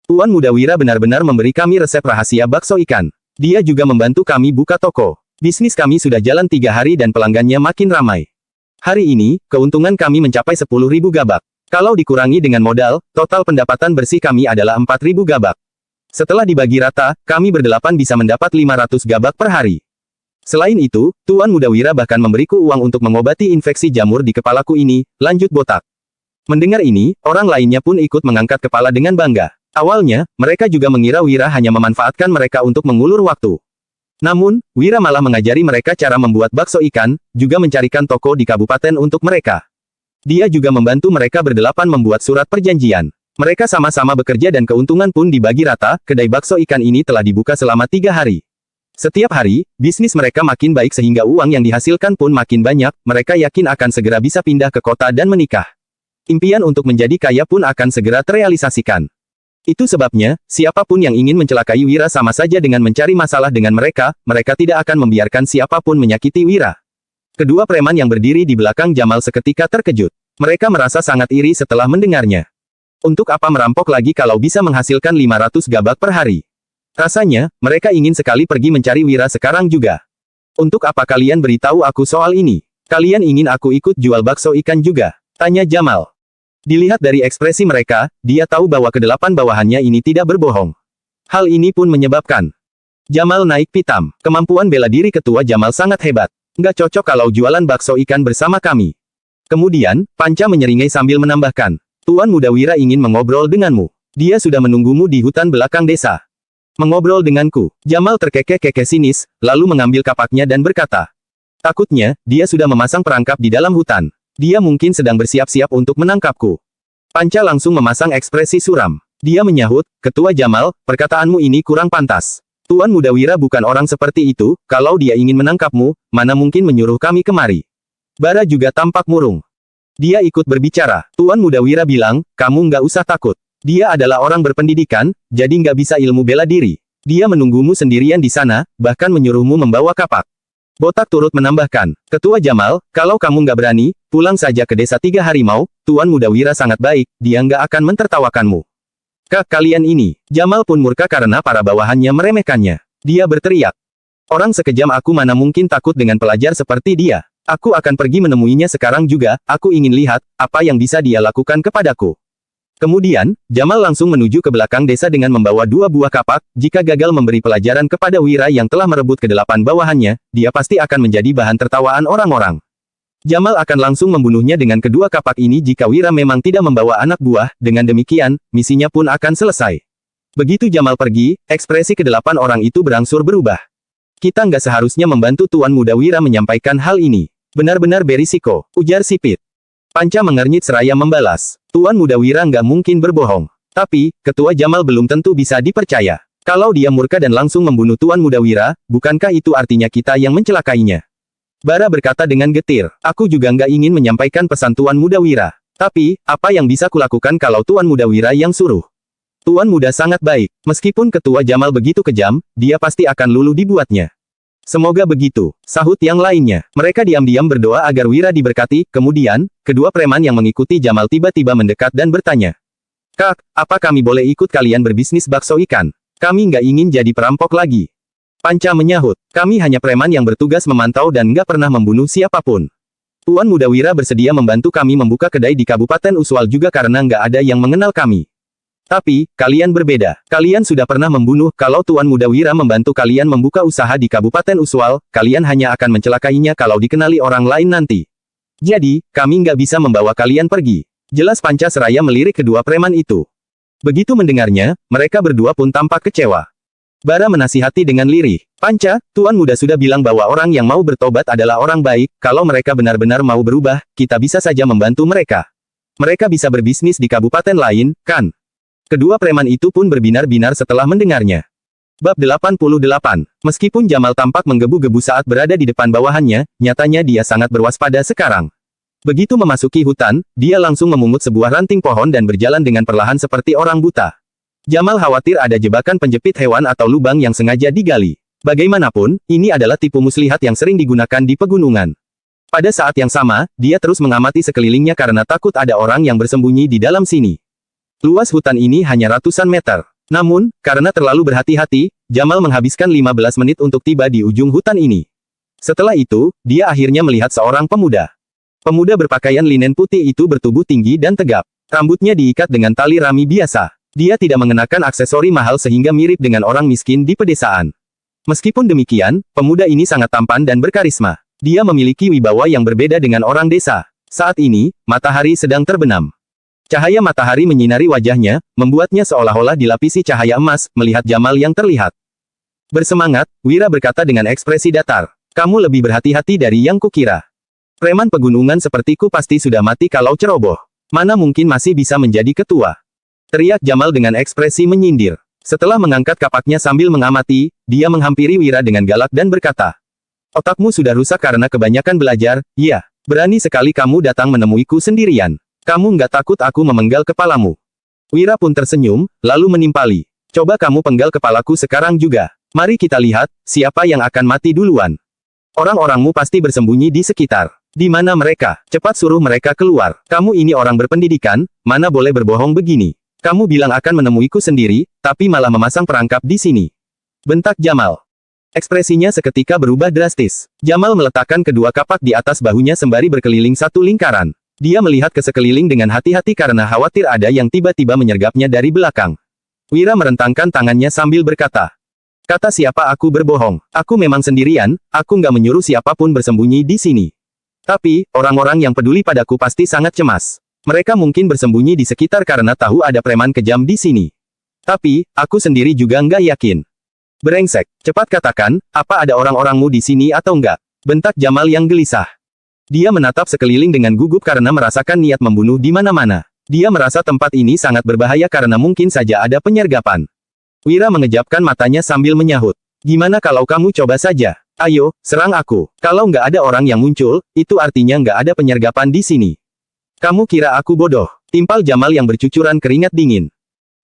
"Tuan Muda Wira benar-benar memberi kami resep rahasia bakso ikan. Dia juga membantu kami buka toko. Bisnis kami sudah jalan 3 hari dan pelanggannya makin ramai. Hari ini, keuntungan kami mencapai 10.000 gabak. Kalau dikurangi dengan modal, total pendapatan bersih kami adalah 4.000 gabak. Setelah dibagi rata, kami berdelapan bisa mendapat 500 gabak per hari. Selain itu, Tuan Muda Wira bahkan memberiku uang untuk mengobati infeksi jamur di kepalaku ini," lanjut Botak. Mendengar ini, orang lainnya pun ikut mengangkat kepala dengan bangga. Awalnya, mereka juga mengira Wira hanya memanfaatkan mereka untuk mengulur waktu. Namun, Wira malah mengajari mereka cara membuat bakso ikan, juga mencarikan toko di kabupaten untuk mereka. Dia juga membantu mereka berdelapan membuat surat perjanjian. Mereka sama-sama bekerja dan keuntungan pun dibagi rata. Kedai bakso ikan ini telah dibuka selama 3 hari. Setiap hari, bisnis mereka makin baik sehingga uang yang dihasilkan pun makin banyak. Mereka yakin akan segera bisa pindah ke kota dan menikah. Impian untuk menjadi kaya pun akan segera terrealisasikan. Itu sebabnya, siapapun yang ingin mencelakai Wira sama saja dengan mencari masalah dengan mereka. Mereka tidak akan membiarkan siapapun menyakiti Wira. Kedua preman yang berdiri di belakang Jamal seketika terkejut. Mereka merasa sangat iri setelah mendengarnya. Untuk apa merampok lagi kalau bisa menghasilkan 500 gabak per hari? Rasanya, mereka ingin sekali pergi mencari Wira sekarang juga. Untuk apa kalian beritahu aku soal ini? Kalian ingin aku ikut jual bakso ikan juga? Tanya Jamal. Dilihat dari ekspresi mereka, dia tahu bahwa kedelapan bawahannya ini tidak berbohong. Hal ini pun menyebabkan Jamal naik pitam. Kemampuan bela diri ketua Jamal sangat hebat. Nggak cocok kalau jualan bakso ikan bersama kami. Kemudian, Panca menyeringai sambil menambahkan, Tuan Muda Wira ingin mengobrol denganmu. Dia sudah menunggumu di hutan belakang desa. Mengobrol denganku. Jamal terkekeh-kekeh sinis, lalu mengambil kapaknya dan berkata, takutnya, dia sudah memasang perangkap di dalam hutan. Dia mungkin sedang bersiap-siap untuk menangkapku. Panca langsung memasang ekspresi suram. Dia menyahut, Ketua Jamal, perkataanmu ini kurang pantas. Tuan Muda Wira bukan orang seperti itu. Kalau dia ingin menangkapmu, mana mungkin menyuruh kami kemari. Bara juga tampak murung. Dia ikut berbicara. Tuan Muda Wira bilang, kamu nggak usah takut. Dia adalah orang berpendidikan, jadi nggak bisa ilmu bela diri. Dia menunggumu sendirian di sana, bahkan menyuruhmu membawa kapak. Botak turut menambahkan, Ketua Jamal, kalau kamu nggak berani, pulang saja ke desa 3 harimau. Tuan Muda Wira sangat baik, dia nggak akan mentertawakanmu. Kalian ini. Jamal pun murka karena para bawahannya meremehkannya. Dia berteriak. Orang sekejam aku mana mungkin takut dengan pelajar seperti dia. Aku akan pergi menemuinya sekarang juga. Aku ingin lihat, apa yang bisa dia lakukan kepadaku. Kemudian, Jamal langsung menuju ke belakang desa dengan membawa 2 buah kapak. Jika gagal memberi pelajaran kepada Wira yang telah merebut kedelapan bawahannya, dia pasti akan menjadi bahan tertawaan orang-orang. Jamal akan langsung membunuhnya dengan kedua kapak ini jika Wira memang tidak membawa anak buah. Dengan demikian, misinya pun akan selesai. Begitu Jamal pergi, ekspresi kedelapan orang itu berangsur berubah. Kita nggak seharusnya membantu Tuan Muda Wira menyampaikan hal ini. Benar-benar berisiko, ujar Sipit. Panca mengernyit seraya membalas. Tuan Muda Wira nggak mungkin berbohong. Tapi, Ketua Jamal belum tentu bisa dipercaya. Kalau dia murka dan langsung membunuh Tuan Muda Wira, bukankah itu artinya kita yang mencelakainya? Bara berkata dengan getir, aku juga nggak ingin menyampaikan pesan Tuan Muda Wira. Tapi, apa yang bisa kulakukan kalau Tuan Muda Wira yang suruh? Tuan Muda sangat baik. Meskipun Ketua Jamal begitu kejam, dia pasti akan luluh dibuatnya. Semoga begitu, sahut yang lainnya. Mereka diam-diam berdoa agar Wira diberkati. Kemudian, kedua preman yang mengikuti Jamal tiba-tiba mendekat dan bertanya. Kak, apa kami boleh ikut kalian berbisnis bakso ikan? Kami nggak ingin jadi perampok lagi. Panca menyahut, kami hanya preman yang bertugas memantau dan nggak pernah membunuh siapapun. Tuan Muda Wira bersedia membantu kami membuka kedai di Kabupaten Uswal juga karena nggak ada yang mengenal kami. Tapi, kalian berbeda. Kalian sudah pernah membunuh. Kalau Tuan Muda Wira membantu kalian membuka usaha di Kabupaten Uswal, kalian hanya akan mencelakainya kalau dikenali orang lain nanti. Jadi, kami nggak bisa membawa kalian pergi. Jelas Panca seraya melirik kedua preman itu. Begitu mendengarnya, mereka berdua pun tampak kecewa. Bara menasihati dengan lirih. Panca, Tuan Muda sudah bilang bahwa orang yang mau bertobat adalah orang baik. Kalau mereka benar-benar mau berubah, kita bisa saja membantu mereka. Mereka bisa berbisnis di kabupaten lain, kan? Kedua preman itu pun berbinar-binar setelah mendengarnya. Bab 88. Meskipun Jamal tampak menggebu-gebu saat berada di depan bawahannya, nyatanya dia sangat berwaspada sekarang. Begitu memasuki hutan, dia langsung memungut sebuah ranting pohon dan berjalan dengan perlahan seperti orang buta. Jamal khawatir ada jebakan penjepit hewan atau lubang yang sengaja digali. Bagaimanapun, ini adalah tipu muslihat yang sering digunakan di pegunungan. Pada saat yang sama, dia terus mengamati sekelilingnya karena takut ada orang yang bersembunyi di dalam sini. Luas hutan ini hanya ratusan meter. Namun, karena terlalu berhati-hati, Jamal menghabiskan 15 menit untuk tiba di ujung hutan ini. Setelah itu, dia akhirnya melihat seorang pemuda. Pemuda berpakaian linen putih itu bertubuh tinggi dan tegap. Rambutnya diikat dengan tali rami biasa. Dia tidak mengenakan aksesori mahal sehingga mirip dengan orang miskin di pedesaan. Meskipun demikian, pemuda ini sangat tampan dan berkarisma. Dia memiliki wibawa yang berbeda dengan orang desa. Saat ini, matahari sedang terbenam. Cahaya matahari menyinari wajahnya, membuatnya seolah-olah dilapisi cahaya emas, melihat Jamal yang terlihat. Bersemangat, Wira berkata dengan ekspresi datar. Kamu lebih berhati-hati dari yang kukira. Preman pegunungan sepertiku pasti sudah mati kalau ceroboh. Mana mungkin masih bisa menjadi ketua. teriak Jamal dengan ekspresi menyindir. Setelah mengangkat kapaknya sambil mengamati, dia menghampiri Wira dengan galak dan berkata, "Otakmu sudah rusak karena kebanyakan belajar, iya. Berani sekali kamu datang menemuiku sendirian. Kamu nggak takut aku memenggal kepalamu?" Wira pun tersenyum, lalu menimpali. "Coba kamu penggal kepalaku sekarang juga. Mari kita lihat, siapa yang akan mati duluan. Orang-orangmu pasti bersembunyi di sekitar. Di mana mereka? Cepat suruh mereka keluar. Kamu ini orang berpendidikan, mana boleh berbohong begini. Kamu bilang akan menemuiku sendiri, tapi malah memasang perangkap di sini," bentak Jamal. Ekspresinya seketika berubah drastis. Jamal meletakkan kedua kapak di atas bahunya sembari berkeliling satu lingkaran. Dia melihat ke sekeliling dengan hati-hati karena khawatir ada yang tiba-tiba menyergapnya dari belakang. Wira merentangkan tangannya sambil berkata, "Kata siapa aku berbohong? Aku memang sendirian, aku nggak menyuruh siapapun bersembunyi di sini. Tapi, orang-orang yang peduli padaku pasti sangat cemas. Mereka mungkin bersembunyi di sekitar karena tahu ada preman kejam di sini. Tapi, aku sendiri juga nggak yakin." "Brengsek, cepat katakan, apa ada orang-orangmu di sini atau enggak?" bentak Jamal yang gelisah. Dia menatap sekeliling dengan gugup karena merasakan niat membunuh di mana-mana. Dia merasa tempat ini sangat berbahaya karena mungkin saja ada penyergapan. Wira mengejapkan matanya sambil menyahut, "Gimana kalau kamu coba saja? Ayo, serang aku. Kalau nggak ada orang yang muncul, itu artinya nggak ada penyergapan di sini." "Kamu kira aku bodoh?" timpal Jamal yang bercucuran keringat dingin.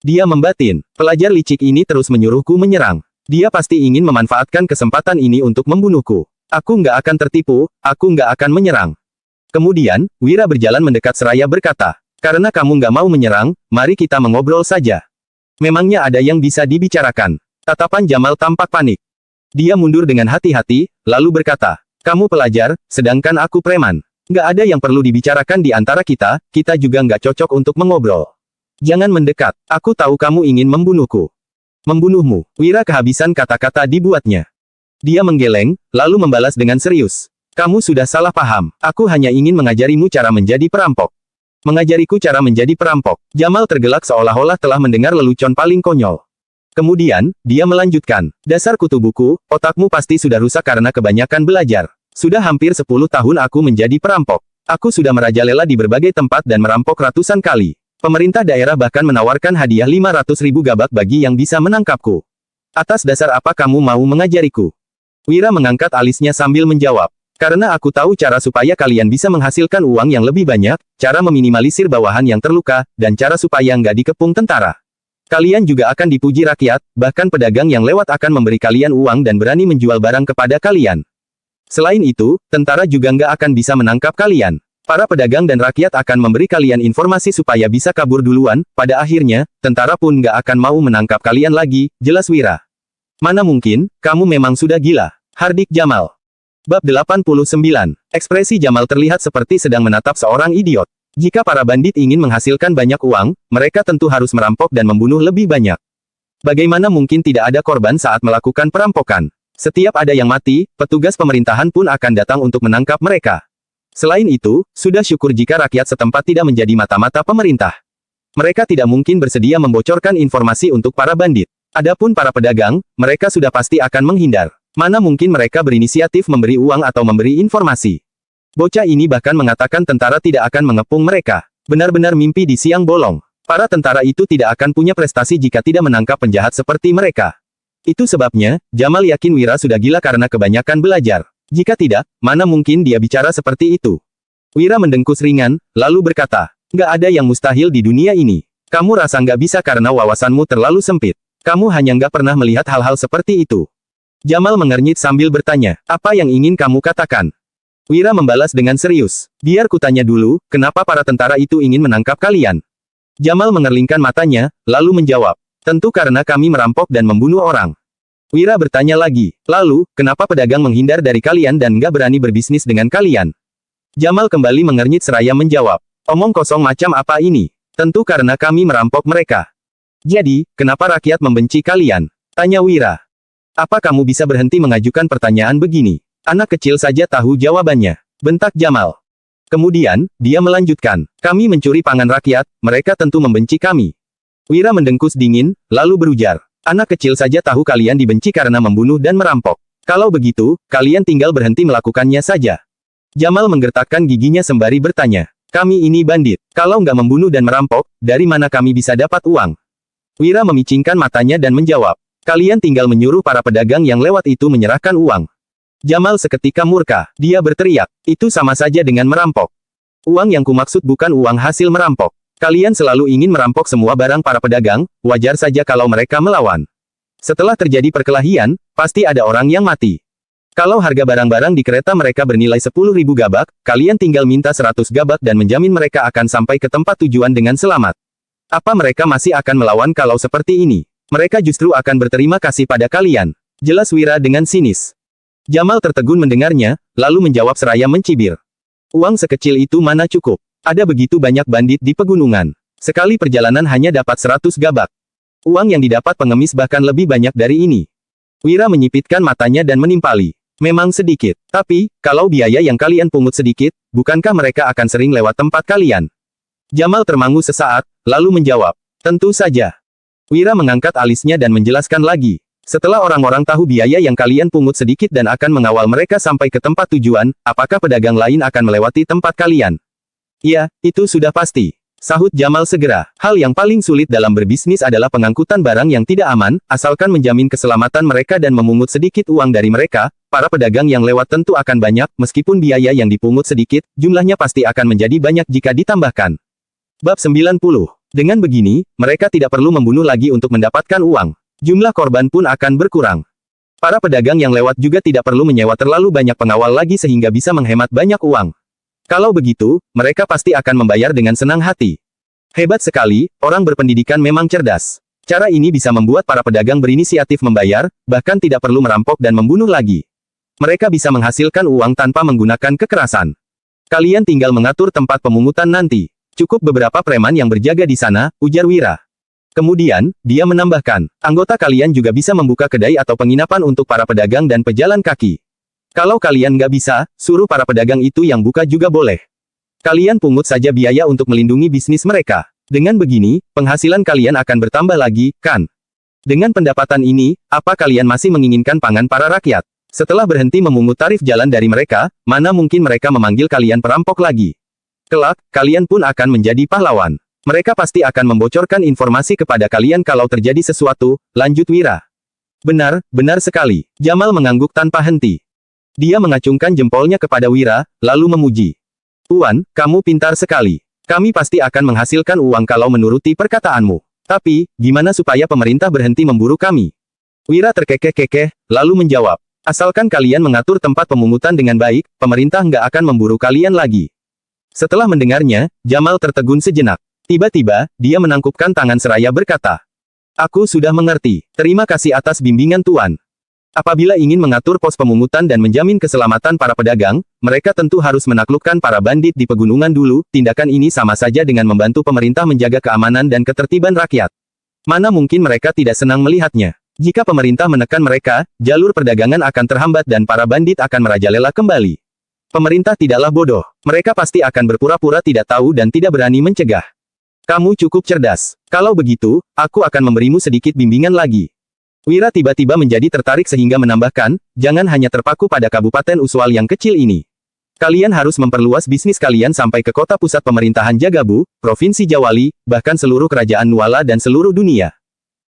Dia membatin, pelajar licik ini terus menyuruhku menyerang. Dia pasti ingin memanfaatkan kesempatan ini untuk membunuhku. Aku nggak akan tertipu, aku nggak akan menyerang. Kemudian, Wira berjalan mendekat seraya berkata, "Karena kamu nggak mau menyerang, mari kita mengobrol saja. Memangnya ada yang bisa dibicarakan?" Tatapan Jamal tampak panik. Dia mundur dengan hati-hati, lalu berkata, "Kamu pelajar, sedangkan aku preman. Nggak ada yang perlu dibicarakan di antara kita juga nggak cocok untuk mengobrol. Jangan mendekat, aku tahu kamu ingin membunuhku." "Membunuhmu?" Wira kehabisan kata-kata dibuatnya. Dia menggeleng, lalu membalas dengan serius. "Kamu sudah salah paham. Aku hanya ingin mengajarimu cara menjadi perampok." "Mengajariku cara menjadi perampok?" Jamal tergelak seolah-olah telah mendengar lelucon paling konyol. Kemudian, dia melanjutkan, "Dasar kutu buku, otakmu pasti sudah rusak karena kebanyakan belajar. Sudah hampir 10 tahun aku menjadi perampok. Aku sudah merajalela di berbagai tempat dan merampok ratusan kali. Pemerintah daerah bahkan menawarkan hadiah 500.000 gabak bagi yang bisa menangkapku. Atas dasar apa kamu mau mengajariku?" Wira mengangkat alisnya sambil menjawab, "Karena aku tahu cara supaya kalian bisa menghasilkan uang yang lebih banyak, cara meminimalisir bawahan yang terluka, dan cara supaya nggak dikepung tentara. Kalian juga akan dipuji rakyat, bahkan pedagang yang lewat akan memberi kalian uang dan berani menjual barang kepada kalian. Selain itu, tentara juga nggak akan bisa menangkap kalian. Para pedagang dan rakyat akan memberi kalian informasi supaya bisa kabur duluan, pada akhirnya, tentara pun nggak akan mau menangkap kalian lagi," jelas Wira. "Mana mungkin, kamu memang sudah gila," hardik Jamal. Bab 89. Ekspresi Jamal terlihat seperti sedang menatap seorang idiot. Jika para bandit ingin menghasilkan banyak uang, mereka tentu harus merampok dan membunuh lebih banyak. Bagaimana mungkin tidak ada korban saat melakukan perampokan? Setiap ada yang mati, petugas pemerintahan pun akan datang untuk menangkap mereka. Selain itu, sudah syukur jika rakyat setempat tidak menjadi mata-mata pemerintah. Mereka tidak mungkin bersedia membocorkan informasi untuk para bandit. Adapun para pedagang, mereka sudah pasti akan menghindar. Mana mungkin mereka berinisiatif memberi uang atau memberi informasi. Bocah ini bahkan mengatakan tentara tidak akan mengepung mereka. Benar-benar mimpi di siang bolong. Para tentara itu tidak akan punya prestasi jika tidak menangkap penjahat seperti mereka. Itu sebabnya, Jamal yakin Wira sudah gila karena kebanyakan belajar. Jika tidak, mana mungkin dia bicara seperti itu. Wira mendengkus ringan, lalu berkata, "Nggak ada yang mustahil di dunia ini. Kamu rasa nggak bisa karena wawasanmu terlalu sempit. Kamu hanya nggak pernah melihat hal-hal seperti itu." Jamal mengernyit sambil bertanya, "Apa yang ingin kamu katakan?" Wira membalas dengan serius, "Biar kutanya dulu, kenapa para tentara itu ingin menangkap kalian?" Jamal mengerlingkan matanya, lalu menjawab, "Tentu karena kami merampok dan membunuh orang." Wira bertanya lagi, "Lalu, kenapa pedagang menghindar dari kalian dan nggak berani berbisnis dengan kalian?" Jamal kembali mengernyit seraya menjawab, "Omong kosong macam apa ini? Tentu karena kami merampok mereka." "Jadi, kenapa rakyat membenci kalian?" tanya Wira. "Apa kamu bisa berhenti mengajukan pertanyaan begini? Anak kecil saja tahu jawabannya," bentak Jamal. Kemudian, dia melanjutkan, "Kami mencuri pangan rakyat, mereka tentu membenci kami." Wira mendengkus dingin, lalu berujar, "Anak kecil saja tahu kalian dibenci karena membunuh dan merampok. Kalau begitu, kalian tinggal berhenti melakukannya saja." Jamal menggertakkan giginya sembari bertanya, Kami ini bandit. Kalau nggak membunuh dan merampok, dari mana kami bisa dapat uang? Wira memicingkan matanya dan menjawab. Kalian tinggal menyuruh para pedagang yang lewat itu menyerahkan uang. Jamal seketika murka. Dia berteriak. Itu sama saja dengan merampok. Uang yang kumaksud bukan uang hasil merampok. Kalian selalu ingin merampok semua barang para pedagang, wajar saja kalau mereka melawan. Setelah terjadi perkelahian, pasti ada orang yang mati. Kalau harga barang-barang di kereta mereka bernilai 10.000 gabak, kalian tinggal minta 100 gabak dan menjamin mereka akan sampai ke tempat tujuan dengan selamat. Apa mereka masih akan melawan kalau seperti ini? Mereka justru akan berterima kasih pada kalian. Jelas Wira dengan sinis. Jamal tertegun mendengarnya, lalu menjawab seraya mencibir. Uang sekecil itu mana cukup? Ada begitu banyak bandit di pegunungan. Sekali perjalanan hanya dapat 100 gabak. Uang yang didapat pengemis bahkan lebih banyak dari ini. Wira menyipitkan matanya dan menimpali. Memang sedikit. Tapi, kalau biaya yang kalian pungut sedikit, bukankah mereka akan sering lewat tempat kalian? Jamal termangu sesaat, lalu menjawab. Tentu saja. Wira mengangkat alisnya dan menjelaskan lagi. Setelah orang-orang tahu biaya yang kalian pungut sedikit dan akan mengawal mereka sampai ke tempat tujuan, apakah pedagang lain akan melewati tempat kalian? Iya, itu sudah pasti. Sahut Jamal segera. Hal yang paling sulit dalam berbisnis adalah pengangkutan barang yang tidak aman, asalkan menjamin keselamatan mereka dan memungut sedikit uang dari mereka, para pedagang yang lewat tentu akan banyak, meskipun biaya yang dipungut sedikit, jumlahnya pasti akan menjadi banyak jika ditambahkan. Bab 90. Dengan begini, mereka tidak perlu membunuh lagi untuk mendapatkan uang. Jumlah korban pun akan berkurang. Para pedagang yang lewat juga tidak perlu menyewa terlalu banyak pengawal lagi sehingga bisa menghemat banyak uang. Kalau begitu, mereka pasti akan membayar dengan senang hati. Hebat sekali, orang berpendidikan memang cerdas. Cara ini bisa membuat para pedagang berinisiatif membayar, bahkan tidak perlu merampok dan membunuh lagi. Mereka bisa menghasilkan uang tanpa menggunakan kekerasan. Kalian tinggal mengatur tempat pemungutan nanti. Cukup beberapa preman yang berjaga di sana, ujar Wira. Kemudian, dia menambahkan, anggota kalian juga bisa membuka kedai atau penginapan untuk para pedagang dan pejalan kaki. Kalau kalian nggak bisa, suruh para pedagang itu yang buka juga boleh. Kalian pungut saja biaya untuk melindungi bisnis mereka. Dengan begini, penghasilan kalian akan bertambah lagi, kan? Dengan pendapatan ini, apa kalian masih menginginkan pangan para rakyat? Setelah berhenti memungut tarif jalan dari mereka, mana mungkin mereka memanggil kalian perampok lagi? Kelak, kalian pun akan menjadi pahlawan. Mereka pasti akan membocorkan informasi kepada kalian kalau terjadi sesuatu, lanjut Wira. Benar, benar sekali. Jamal mengangguk tanpa henti. Dia mengacungkan jempolnya kepada Wira, lalu memuji. Tuan, kamu pintar sekali. Kami pasti akan menghasilkan uang kalau menuruti perkataanmu. Tapi, gimana supaya pemerintah berhenti memburu kami? Wira terkekeh-kekeh, lalu menjawab. Asalkan kalian mengatur tempat pemungutan dengan baik, pemerintah nggak akan memburu kalian lagi. Setelah mendengarnya, Jamal tertegun sejenak. Tiba-tiba, dia menangkupkan tangan seraya berkata. Aku sudah mengerti. Terima kasih atas bimbingan Tuan. Apabila ingin mengatur pos pemungutan dan menjamin keselamatan para pedagang, mereka tentu harus menaklukkan para bandit di pegunungan dulu. Tindakan ini sama saja dengan membantu pemerintah menjaga keamanan dan ketertiban rakyat. Mana mungkin mereka tidak senang melihatnya. Jika pemerintah menekan mereka, jalur perdagangan akan terhambat dan para bandit akan merajalela kembali. Pemerintah tidaklah bodoh. Mereka pasti akan berpura-pura tidak tahu dan tidak berani mencegah. Kamu cukup cerdas. Kalau begitu, aku akan memberimu sedikit bimbingan lagi. Wira tiba-tiba menjadi tertarik sehingga menambahkan, jangan hanya terpaku pada Kabupaten Uswal yang kecil ini. Kalian harus memperluas bisnis kalian sampai ke kota pusat pemerintahan Jagabu, Provinsi Jawali, bahkan seluruh kerajaan Nuala dan seluruh dunia.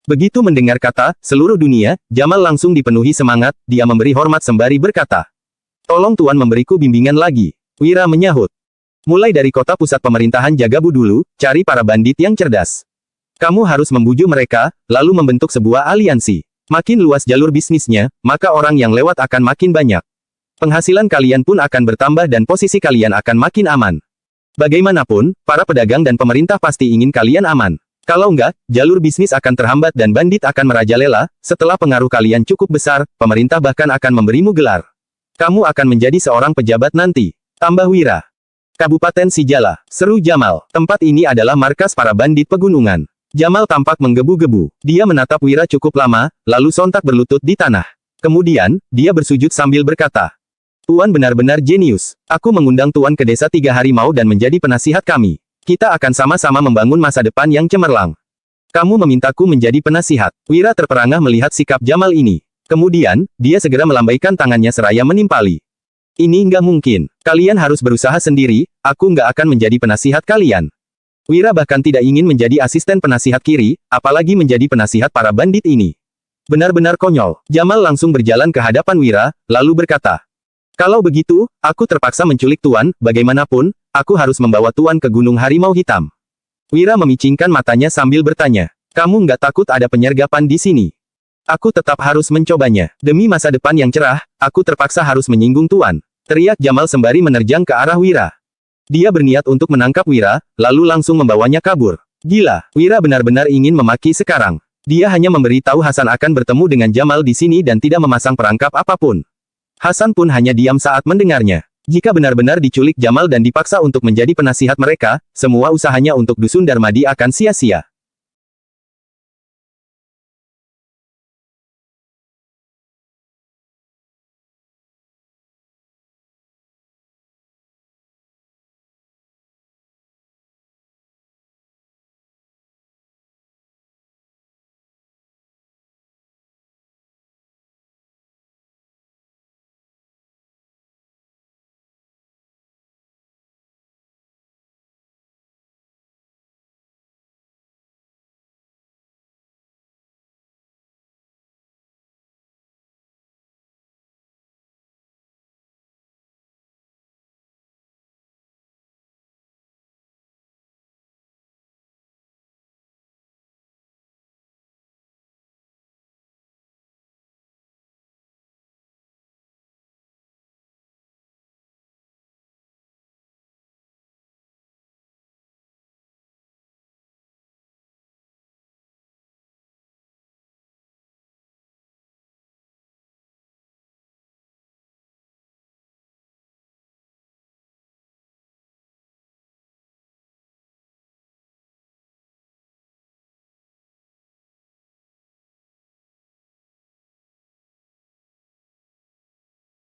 Begitu mendengar kata, seluruh dunia, Jamal langsung dipenuhi semangat, dia memberi hormat sembari berkata. Tolong Tuan memberiku bimbingan lagi. Wira menyahut. Mulai dari kota pusat pemerintahan Jagabu dulu, cari para bandit yang cerdas. Kamu harus membujuk mereka, lalu membentuk sebuah aliansi. Makin luas jalur bisnisnya, maka orang yang lewat akan makin banyak. Penghasilan kalian pun akan bertambah dan posisi kalian akan makin aman. Bagaimanapun, para pedagang dan pemerintah pasti ingin kalian aman. Kalau enggak, jalur bisnis akan terhambat dan bandit akan merajalela. Setelah pengaruh kalian cukup besar, pemerintah bahkan akan memberimu gelar. Kamu akan menjadi seorang pejabat nanti. Tambah Wira. Kabupaten Sijala, seru Jamal. Tempat ini adalah markas para bandit pegunungan. Jamal tampak menggebu-gebu. Dia menatap Wira cukup lama, lalu sontak berlutut di tanah. Kemudian, dia bersujud sambil berkata, Tuan benar-benar jenius. Aku mengundang Tuan ke desa 3 harimau dan menjadi penasihat kami. Kita akan sama-sama membangun masa depan yang cemerlang. Kamu memintaku menjadi penasihat. Wira terperangah melihat sikap Jamal ini. Kemudian, dia segera melambaikan tangannya seraya menimpali. Ini nggak mungkin. Kalian harus berusaha sendiri, aku nggak akan menjadi penasihat kalian. Wira bahkan tidak ingin menjadi asisten penasihat Kiri, apalagi menjadi penasihat para bandit ini. Benar-benar konyol. Jamal langsung berjalan ke hadapan Wira, lalu berkata, "Kalau begitu, aku terpaksa menculik Tuan, bagaimanapun, aku harus membawa Tuan ke Gunung Harimau Hitam." Wira memicingkan matanya sambil bertanya, "Kamu nggak takut ada penyergapan di sini?" "Aku tetap harus mencobanya. Demi masa depan yang cerah, aku terpaksa harus menyinggung Tuan," teriak Jamal sembari menerjang ke arah Wira. Dia berniat untuk menangkap Wira, lalu langsung membawanya kabur. Gila, Wira benar-benar ingin memaki sekarang. Dia hanya memberi tahu Hasan akan bertemu dengan Jamal di sini dan tidak memasang perangkap apapun. Hasan pun hanya diam saat mendengarnya. Jika benar-benar diculik Jamal dan dipaksa untuk menjadi penasihat mereka, semua usahanya untuk Dusun Darmadi akan sia-sia.